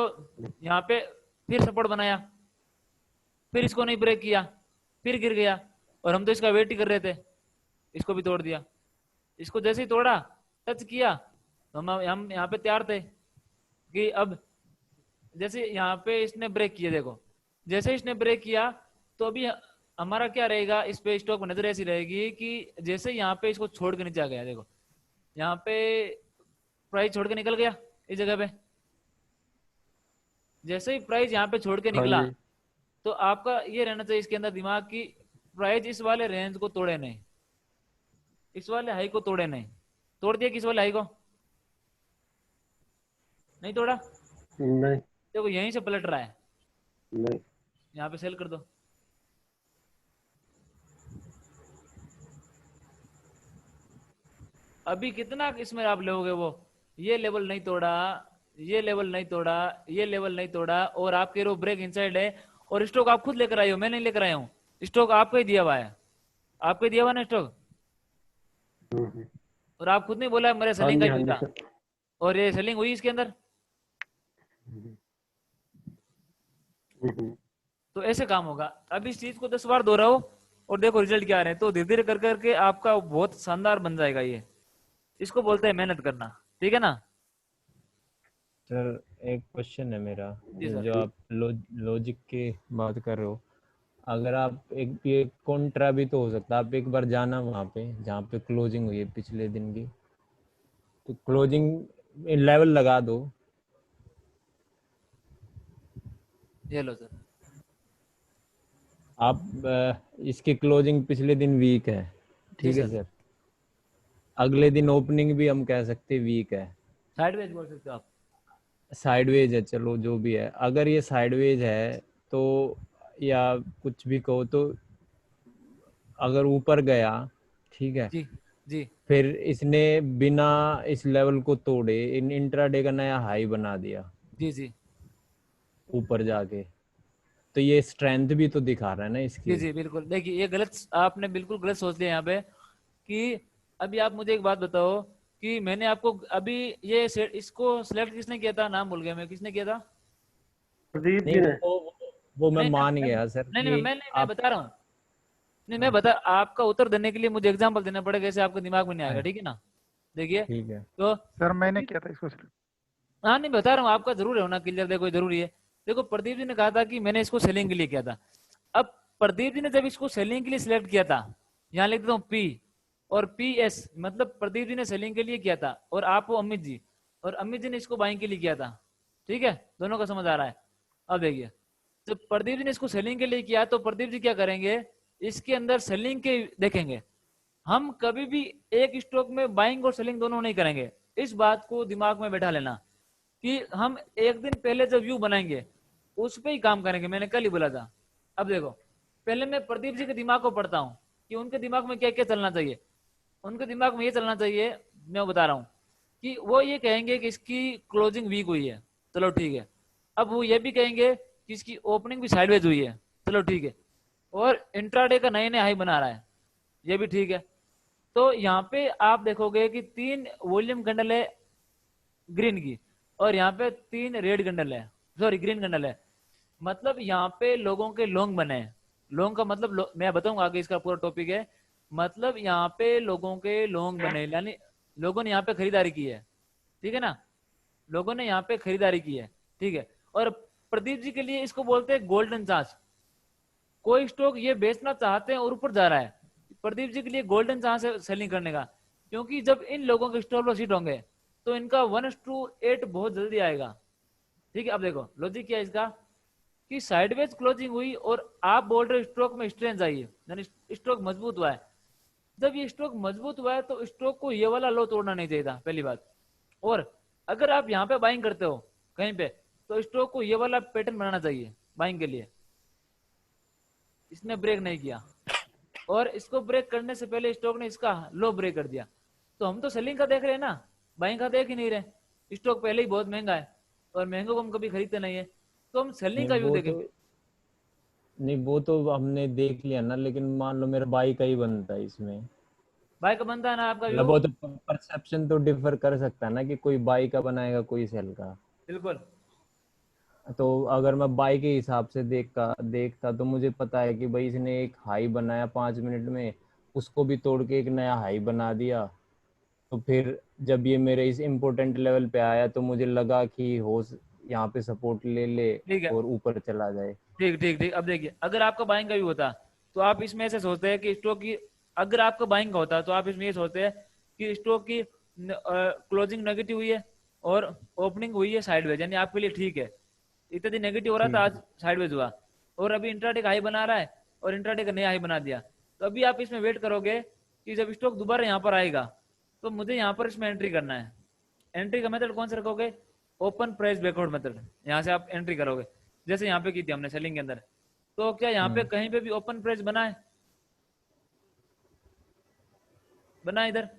यहाँ पे फिर सपोर्ट बनाया, फिर इसको नहीं ब्रेक किया, फिर गिर गया, और हम तो इसका वेट ही कर रहे थे, इसको भी तोड़ दिया। इसको जैसे ही तोड़ा, टच किया, तो हम यहाँ पे तैयार थे कि अब जैसे यहाँ पे इसने ब्रेक किया, देखो जैसे इसने ब्रेक किया तो अभी हमारा क्या रहेगा, इस पे स्टॉक में नजर ऐसी रहेगी कि जैसे यहाँ पे इसको छोड़ के नीचे आ गया, देखो यहाँ पे प्राइस छोड़ के निकल गया इस जगह पे, जैसे ही प्राइस यहाँ पे छोड़ के निकला, तो आपका ये रहना चाहिए इसके अंदर दिमाग की प्राइस इस वाले रेंज को तोड़े नहीं, इस वाले हाई को तोड़े नहीं। तोड़ दिया किस वाले हाई को? नहीं तोड़ा, नहीं देखो यहीं से पलट रहा है, नहीं, यहाँ पे सेल कर दो। अभी कितना इसमें आप लोगे, वो ये लेवल नहीं तोड़ा, ये लेवल नहीं तोड़ा, ये लेवल नहीं तोड़ा, और आपके रो ब्रेक इनसाइड है, और स्टॉक आप खुद लेकर आए हो, मैं नहीं लेकर आया हूँ, स्टॉक आपको ही दिया हुआ है, आपको ही दिया हुआ ना स्टॉक, और आप खुद नहीं बोला मेरे सेलिंग का जूता, और ये सेलिंग हुई इसके अंदर। तो ऐसे काम होगा। अब इस चीज को 10 बार दोहराओ और देखो रिजल्ट क्या आ रहे हैं, तो धीरे धीरे कर करके आपका बहुत शानदार बन जाएगा ये। इसको बोलते हैं मेहनत करना, ठीक है ना। सर एक क्वेश्चन है मेरा, जी सर। जो आप लॉजिक की बात कर रहे हो, अगर आप एक ये कॉन्ट्रा भी तो हो सकता है, आप एक बार जाना वहाँ पे जहाँ पे क्लोजिंग हुई है पिछले दिन की, तो क्लोजिंग लेवल लगा दो। ये लो सर, आप इसकी क्लोजिंग पिछले दिन वीक है, ठीक जी है सर। सर, अगले दिन ओपनिंग भी हम कह सकते वीक है, साइडवेज बोल सकते हो आप। साइडवेज है, चलो जो भी है, अगर ये साइडवेज है तो, या कुछ भी कहो तो, अगर ऊपर गया, ठीक है, जी जी फिर इसने बिना इस लेवल को तोड़े इन इंट्राडे का नया हाई बना दिया जी जी ऊपर जाके, तो ये स्ट्रेंथ भी तो दिखा रहा है ना इसकी। जी जी बिल्कुल। देखिए ये गलत, आपने बिल्कुल गलत सोच लिया यहाँ पे कि अभी आप मुझे एक बात बताओ कि मैंने आपको अभी ये इसको सिलेक्ट किसने किया था, नाम भूल गया मैं, किसने किया था? प्रदीप जी नहीं ने। वो मैं नहीं मान नहीं गया सर नहीं, कि मैं आप बता रहा हूँ, नहीं मैं बता, आपका उत्तर देने के लिए मुझे एग्जांपल देना पड़ेगा, ऐसे आपके दिमाग में नहीं आएगा, ठीक है ना। देखिए ठीक है तो सर मैंने किया था इसको सिलेक्ट। हाँ नहीं बता रहा हूँ, आपका जरूर होना क्लियर, देखो जरूरी है। देखो प्रदीप जी ने कहा था कि मैंने इसको सेलिंग के लिए किया था। अब प्रदीप जी ने जब इसको सेलिंग के लिए सिलेक्ट किया था, यहाँ लिख देता हूँ पी और पी एस, मतलब प्रदीप जी ने सेलिंग के लिए किया था, और आप वो अमित जी, और अमित जी ने इसको बाइंग के लिए किया था, ठीक है, दोनों का समझ आ रहा है। अब देखिए जब प्रदीप जी ने इसको सेलिंग के लिए किया तो प्रदीप जी क्या करेंगे, इसके अंदर सेलिंग के देखेंगे। हम कभी भी एक स्टॉक में बाइंग और सेलिंग दोनों नहीं करेंगे, इस बात को दिमाग में बैठा लेना कि हम एक दिन पहले जब व्यू बनाएंगे उस पे ही काम करेंगे, मैंने कल ही बोला था। अब देखो पहले मैं प्रदीप जी के दिमाग को पढ़ता हूँ कि उनके दिमाग में क्या क्या चलना चाहिए। उनके दिमाग में ये चलना चाहिए, मैं बता रहा हूँ कि वो ये कहेंगे कि इसकी क्लोजिंग वीक हुई है, चलो ठीक है। अब वो ये भी कहेंगे कि इसकी ओपनिंग भी साइडवेज हुई है, चलो ठीक है, और इंट्राडे का नए नए हाई बना रहा है, ये भी ठीक है। तो यहाँ पे आप देखोगे कि 3 वॉल्यूम कैंडल है ग्रीन की, और यहाँ पे 3 रेड कैंडल है, सॉरी ग्रीन कैंडल है, मतलब यहाँ पे लोगों के लॉन्ग बने हैं। लॉन्ग का मतलब मैं बताऊंगा आगे, इसका पूरा टॉपिक है, मतलब यहाँ पे लोगों के लॉन्ग बने, यानी लोगों ने यहाँ पे खरीदारी की है, ठीक है ना, लोगों ने यहाँ पे खरीदारी की है, ठीक है। और प्रदीप जी के लिए इसको बोलते हैं गोल्डन चांस। कोई स्टॉक ये बेचना चाहते हैं और ऊपर जा रहा है, प्रदीप जी के लिए गोल्डन चांस है सेलिंग करने का, क्योंकि जब इन लोगों के स्टॉप लॉस हिट होंगे तो इनका 1:8 बहुत जल्दी आएगा, ठीक है। अब देखो लॉजिक क्या है इसका कि साइडवेज क्लोजिंग हुई और आप बोल रहे स्टॉक में स्ट्रेंथ आई है, यानी स्टॉक मजबूत हुआ है। जब ये स्टॉक मजबूत हुआ है तो स्टॉक को ये वाला लो तोड़ना नहीं चाहिए था, पहली बात। और अगर आप यहाँ पे बाइंग करते हो कहीं पे, तो स्टॉक को ये वाला पैटर्न बनाना चाहिए बाइंग के लिए। इसने ब्रेक नहीं किया, और इसको ब्रेक करने से पहले स्टॉक ने इसका लो ब्रेक कर दिया, तो हम तो सेलिंग का देख रहे हैं ना, बाइंग का देख ही नहीं रहे। स्टॉक पहले ही बहुत महंगा है और महंगे को हम कभी खरीदते नहीं है, तो हम सेलिंग का व्यू वो देखेंगे। नहीं वो तो हमने देख लिया ना, लेकिन मान लो मेरा बाई का ही बनता है इसमें। बाय का बनता है ना आपका मतलब व्यू। वो तो परसेप्शन तो डिफर कर सकता है ना, कि कोई बाई का बनाएगा कोई सेल का। बिल्कुल। तो अगर मैं बाई के हिसाब से देखता तो मुझे पता है कि भाई इसने एक हाई बनाया 5 मिनट में, उसको भी तोड़ के एक नया हाई बना दिया। तो फिर जब ये मेरे इस इम्पोर्टेंट लेवल पे आया तो मुझे लगा कि हो यहाँ पे सपोर्ट ले ले ठीक है, और ऊपर चला जाए। ठीक ठीक ठीक। अब देखिए, अगर आपका बाइंग का व्यू होता तो आप इसमें ऐसे सोचते हैं कि स्टॉक की, अगर आपका बाइंग का होता तो आप इसमें ये सोचते हैं कि स्टॉक की क्लोजिंग नेगेटिव हुई है और ओपनिंग हुई है साइडवेज, यानी आपके लिए ठीक है। इतना दिन नेगेटिव हो रहा था, ठीक आज साइडवेज हुआ, और अभी इंट्राडे का हाई बना रहा है और इंट्राडे का नया हाई बना दिया। तो अभी आप इसमें वेट करोगे कि जब स्टॉक दोबारा यहाँ पर आएगा तो मुझे यहाँ पर इसमें एंट्री करना है। एंट्री का मेथड कौन सा रखोगे? Open price breakout method. यहाँ से आप एंट्री करोगे, जैसे यहाँ पे की थी हमने सेलिंग के अंदर। तो क्या यहाँ पे कहीं पे भी ओपन प्राइस बना है? बना है इधर?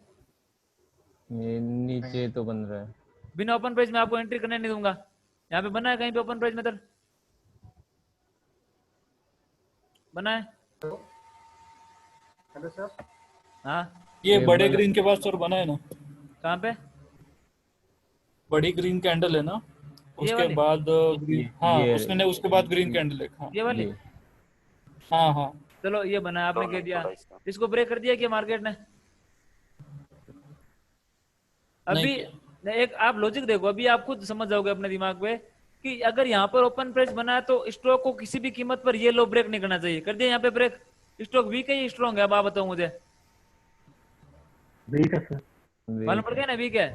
ये नीचे तो बन रहा है। बिना ओपन प्राइस में आपको एंट्री करने नहीं दूंगा। यहाँ पे बना है कहीं पे ओपन प्राइस मेथड? बना है? Hello sir. हाँ। ये बड़े मतलब ग्रीन के बाद सर बना है ना, कहाँ पे? बड़ी ग्रीन कैंडल है ना, ये उसके वाली? बाद ग्रीन, हाँ ये उसमें उसके बाद ग्रीन कैंडल है। हाँ ये वाली? ये हाँ हाँ। चलो ये बना है, आपने कह दिया। इसको ब्रेक कर दिया क्या मार्केट ने? नहीं अभी किया। एक आप लॉजिक देखो, अभी आप खुद समझ जाओगे अपने दिमाग पे कि अगर यहाँ पर ओपन प्राइस बना है तो स्टॉक को किसी भी कीमत पर ये लो ब्रेक नहीं करना चाहिए। कर दिया यहाँ पे ब्रेक? स्टॉक वीक है या स्ट्रॉन्ग है? अब आप बताओ मुझे। ठीक है सर। मालूम पड़ गया ना वीक है।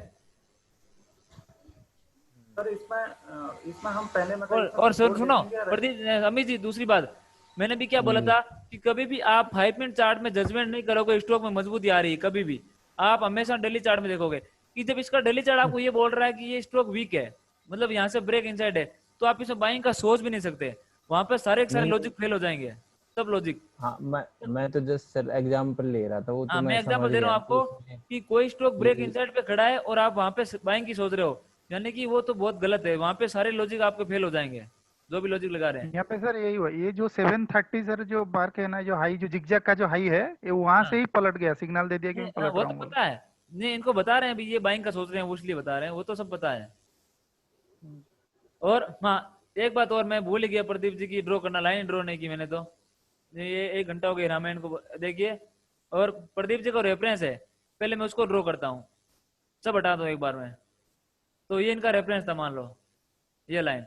सर इसमें हम पहले मतलब और सर सुनो प्रदीप, अमित जी, दूसरी बात मैंने भी क्या बोला था कि कभी भी आप 5 मिनट चार्ट में जजमेंट नहीं करोगे स्टॉक में मजबूती आ रही है कभी भी। आप हमेशा डेली चार्ट में देखोगे कि जब इसका डेली चार्ट आपको ये बोल रहा है कि ये स्टॉक वीक है, मतलब यहाँ से ब्रेक इनसाइड है, तो आप इसमें बाइंग का सोच भी नहीं सकते। वहां पे सारे के सारे नहीं लॉजिक फेल हो जाएंगे, सब लॉजिक। हाँ, मैं तो जस्ट सर एग्जांपल ले रहा था, वो तो हाँ, मैं मैं एग्जांपल समझ दे रहा हूँ गया कि आपको इसमें कि कोई स्टॉक ब्रेक ये इनसाइड पे खड़ा है और आप वहां पे बाइंग की सोच रहे हो, यानी कि वो तो बहुत गलत है। वहां पे सारे लॉजिक आपके फेल हो जाएंगे, जो भी लॉजिक लगा रहे हैं। यहाँ पे सर यही हुआ, ये जो 730 सर जो बार के ना जो हाई जो जिगजैग का जो हाई है, ये वहां से हाँ, ही पलट गया, सिग्नल दे दिया कि मैं पलट वो रहा तो हूँ बोल। पता है। नहीं, इनको बता रहे हैं अभी ये बाइंग का सोच रहे हैं, वो इसलिए बता रहे हैं, वो तो सब पता है। और हाँ, एक बात और मैं भूल ही गया, प्रदीप जी की ड्रॉ करना, लाइन ड्रॉ नहीं की मैंने तो। ये 1 घंटा हो गया रामायण को देखिए। और प्रदीप जी को रेफरेंस है, पहले मैं उसको ड्रॉ करता हूँ, सब हटा दो एक बार में। तो ये इनका रेफरेंस था, मान लो ये लाइन,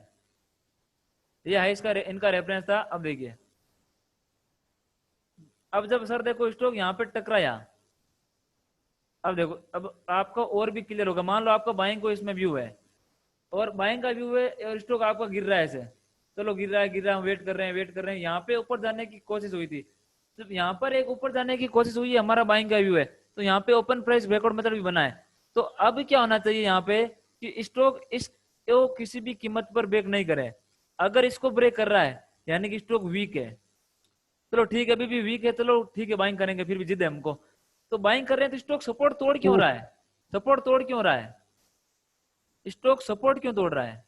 ये है इसका इनका रेफरेंस था। अब देखिए, अब जब सर देखो स्टॉक यहाँ पे टकराया, अब देखो, अब आपको और भी क्लियर होगा। मान लो आपका बाइंग को इसमें व्यू है और बाइंग का व्यू है और स्टॉक आपका गिर रहा है ऐसे, चलो गिर रहा है गिर रहा है, हम वेट कर रहे हैं वेट कर रहे हैं, यहाँ पे ऊपर जाने की कोशिश हुई थी। जब यहाँ पर एक ऊपर जाने की कोशिश हुई है, हमारा बाइंग का व्यू है, तो यहाँ पे ओपन प्राइस ब्रेकआउट मेथड भी बना है। तो अब क्या होना चाहिए यहाँ पे कि स्टॉक इसको किसी भी कीमत पर ब्रेक नहीं करे। अगर इसको ब्रेक कर रहा है यानी कि स्टॉक वीक है, चलो ठीक है, अभी भी वीक है, चलो ठीक है बाइंग करेंगे, फिर भी जिद है हमको, तो बाइंग कर रहे हैं। तो स्टॉक सपोर्ट तोड़ क्यों रहा है? सपोर्ट तोड़ क्यों रहा है? स्टॉक सपोर्ट क्यों तोड़ रहा है?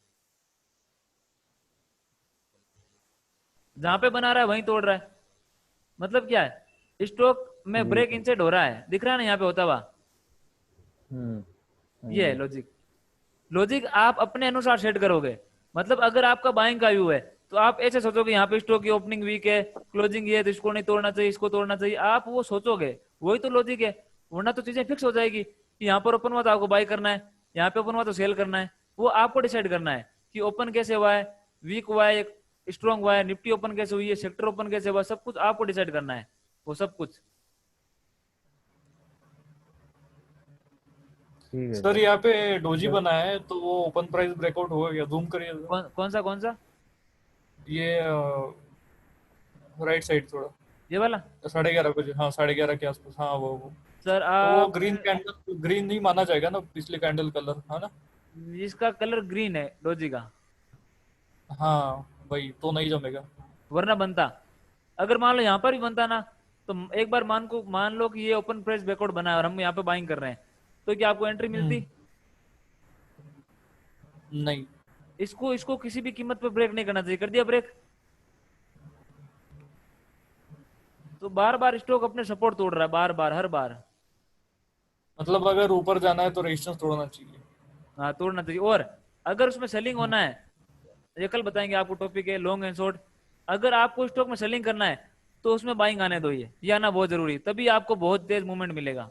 जहां पे बना रहा है वहीं तोड़ रहा है, मतलब क्या है? स्टॉक में ब्रेक इनसाइड हो रहा है, दिख रहा है ना यहाँ पे होता हुआ। ये है लॉजिक। लॉजिक आप अपने अनुसार सेट करोगे। मतलब अगर आपका बाइंग का व्यू है तो आप ऐसे सोचोगे यहाँ पे स्टॉक की ओपनिंग वीक है, क्लोजिंग ये है, तो इसको नहीं तोड़ना चाहिए, इसको तोड़ना चाहिए, आप वो सोचोगे, वही तो लॉजिक है। वरना तो चीजें फिक्स हो जाएगी कि यहाँ पर ओपन हुआ तो आपको बाय करना है, यहाँ पे ओपन हुआ तो सेल करना है। वो आपको डिसाइड करना है कि ओपन कैसे हुआ है, वीक हुआ है, स्ट्रॉन्ग हुआ है, निफ्टी ओपन कैसे हुई है, सेक्टर ओपन कैसे हुआ, सब कुछ आपको डिसाइड करना है, वो सब कुछ। ठीक है सर सर। यहाँ पे डोजी बना है तो वो ओपन प्राइस ब्रेकआउट हो गया, जूम करिए जरा। कौन सा? ये राइट साइड थोड़ा, ये वाला? 11:30 बजे, हाँ 11:30 के आसपास, हाँ वो सर तो वो आप, ग्रीन कैंडल, ग्रीन नहीं माना जाएगा ना पिछले कैंडल कलर, है ना? इसका कलर ग्रीन है डोजी का, हाँ वही तो नहीं जमेगा। वरना बनता। अगर मान लो यहाँ पर भी बनता ना, तो एक बार मान लो कि ये ओपन प्राइस ब्रेकआउट बना है और हम यहाँ पे बाइंग कर रहे हैं, तो क्या आपको एंट्री मिलती? नहीं। इसको इसको किसी भी कीमत पर ब्रेक नहीं करना चाहिए, कर दिया ब्रेक। तो बार बार स्टॉक अपने सपोर्ट तोड़ रहा है, बार बार, हर बार। मतलब अगर ऊपर जाना है तो रेजिस्टेंस तोड़ना चाहिए। हाँ, तोड़ना चाहिए। और अगर उसमें सेलिंग होना है, ये कल बताएंगे आपको, टॉपिक है लॉन्ग एंड शॉर्ट। अगर आपको स्टॉक में सेलिंग करना है तो उसमें बाइंग आने दो, ये आना बहुत जरूरी है, तभी आपको बहुत तेज मूवमेंट मिलेगा।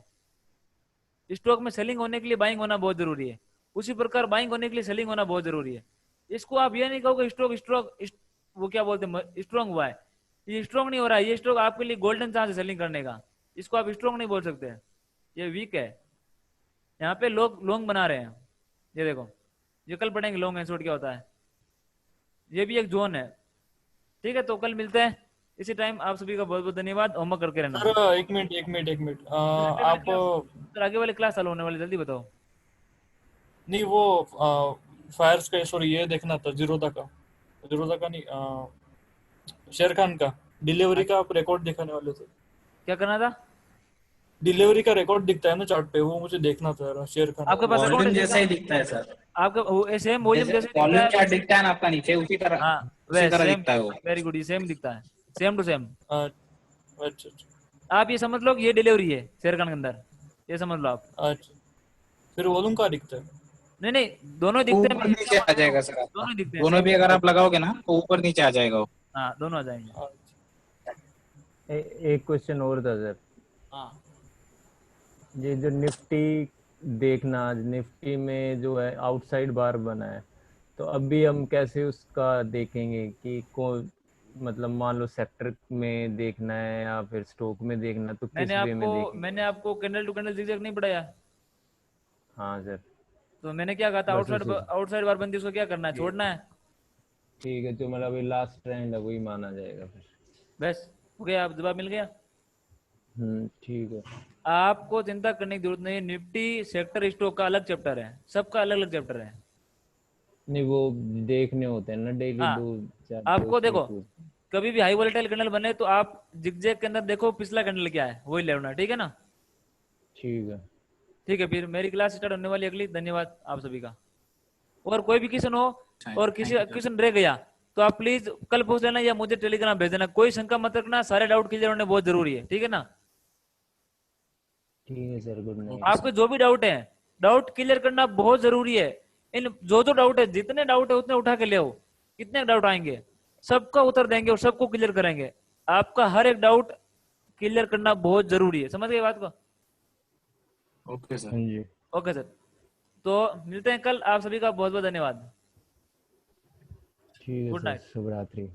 स्टॉक में सेलिंग होने के लिए बाइंग होना बहुत जरूरी है, उसी प्रकार बाइंग होने के लिए सेलिंग होना बहुत जरूरी है। इसको आप ये नहीं कहोगे स्टॉक स्टॉक वो क्या बोलते हैं, स्ट्रॉन्ग हुआ है, ये स्ट्रॉन्ग नहीं हो रहा है, ये स्टॉक आपके लिए गोल्डन चांस है सेलिंग करने का, इसको आप स्ट्रॉन्ग नहीं बोल सकते, ये वीक है। यहाँ पे लोग लॉन्ग बना रहे हैं, ये देखो, ये कल पढ़ेंगे लॉन्ग एंड शॉर्ट क्या होता है, ये भी एक जोन है। ठीक है, तो कल मिलते हैं इसी टाइम। आप सभी का बहुत बहुत धन्यवाद, होमवर्क करके रहना। सर एक मिनट आप सर आगे वाली क्लास चालू होने वाली, जल्दी बताओ। नहीं वो फायर्स का, सॉरी ये देखना था जीरोधा का नहीं, शेर खान का डिलीवरी का आप रिकॉर्ड दिखाने वाले थे। क्या करना था? डिलीवरी का रिकॉर्ड दिखता है ना चार्ट पे, वो मुझे देखना था शेर खान। आपके पास वॉल्यूम जैसा ही दिखता है सर, आपका सेम वॉल्यूम जैसे दिखता वॉल्यूम है। चार्ट दिखता है ना आपका नीचे, उसी तरह हाँ, उसी वह तरह सेम, दिखता है वो। वेरी गुड, ये सेम दिखता है, सेम टू सेम। अच्छा आप ये समझ लो कि ये डिलीवरी है शेर खान के अंदर, ये समझ लो आप। अच्छा, फिर वॉल्यूम कहाँ दिखता है? नहीं नहीं, दोनों वो दिखते हैं, ऊपर नीचे आ जाएगा सर आपका, दोनों दिखते हैं दोनों सेम। भी अगर आप लगाओगे ना तो ऊपर नीचे आ जाएगा वो। हाँ, दोनों आ जाएंगे। एक क्वेश्चन और था सर, हाँ, ये जो निफ्टी देखना, निफ्टी में जो है आउटसाइड बार बना है, तो अभी हम कैसे उसका देखेंगे कि कौन, मतलब मान लो सेक्टर में देखना है या फिर स्टॉक में देखना है, तो किस वे में देखेंगे? मैंने आपको कैंडल टू कैंडल जिगजैग नहीं पढ़ाया? हाँ सर, तो मैंने क्या कहा था, बस उसी। आउटसाइड बार बंदी, उसको क्या करना है, छोड़ना है। ठीक है, जो मतलब लास्ट ट्रेंड है वही माना जाएगा फिर। बस हो गया, आप जवाब मिल गया। ठीक है। आपको चिंता करने की जरूरत नहीं है, निफ्टी सेक्टर स्टॉक का अलग चैप्टर है, सबका अलग अलग चैप्टर है। नहीं, वो देखने होते हैं ना डेली हाँ, दो चार आपको पोस्ट देखो, के। कभी भी हाई वोलेटाइल कैंडल बने तो आप जिगजैग के अंदर देखो पिछला कैंडल क्या है, वही लेना, ठीक है ना? ठीक है। ठीक है, फिर मेरी क्लास स्टार्ट होने वाली अगली। धन्यवाद आप सभी का। और कोई भी क्वेश्चन हो और किसी क्वेश्चन रह गया तो आप प्लीज कल पूछ लेना या मुझे टेलीग्राम भेज देना, कोई शंका मत रखना, सारे डाउट क्लियर होने बहुत जरूरी है, ठीक है ना? ठीक है सर, गुड नाइट। आपके जो भी डाउट है, डाउट क्लियर करना बहुत जरूरी है। इन जो डाउट है, जितने डाउट है उतने उठा के ले आओ, कितने डाउट आएंगे सबका उत्तर देंगे और सबको क्लियर करेंगे। आपका हर एक डाउट क्लियर करना बहुत जरूरी है, समझ गए बात को? Okay sir. हाँ जी। ओके सर, तो मिलते हैं कल। आप सभी का बहुत बहुत धन्यवाद। ठीक है गुड सर, नाइट। शुभ रात्रि।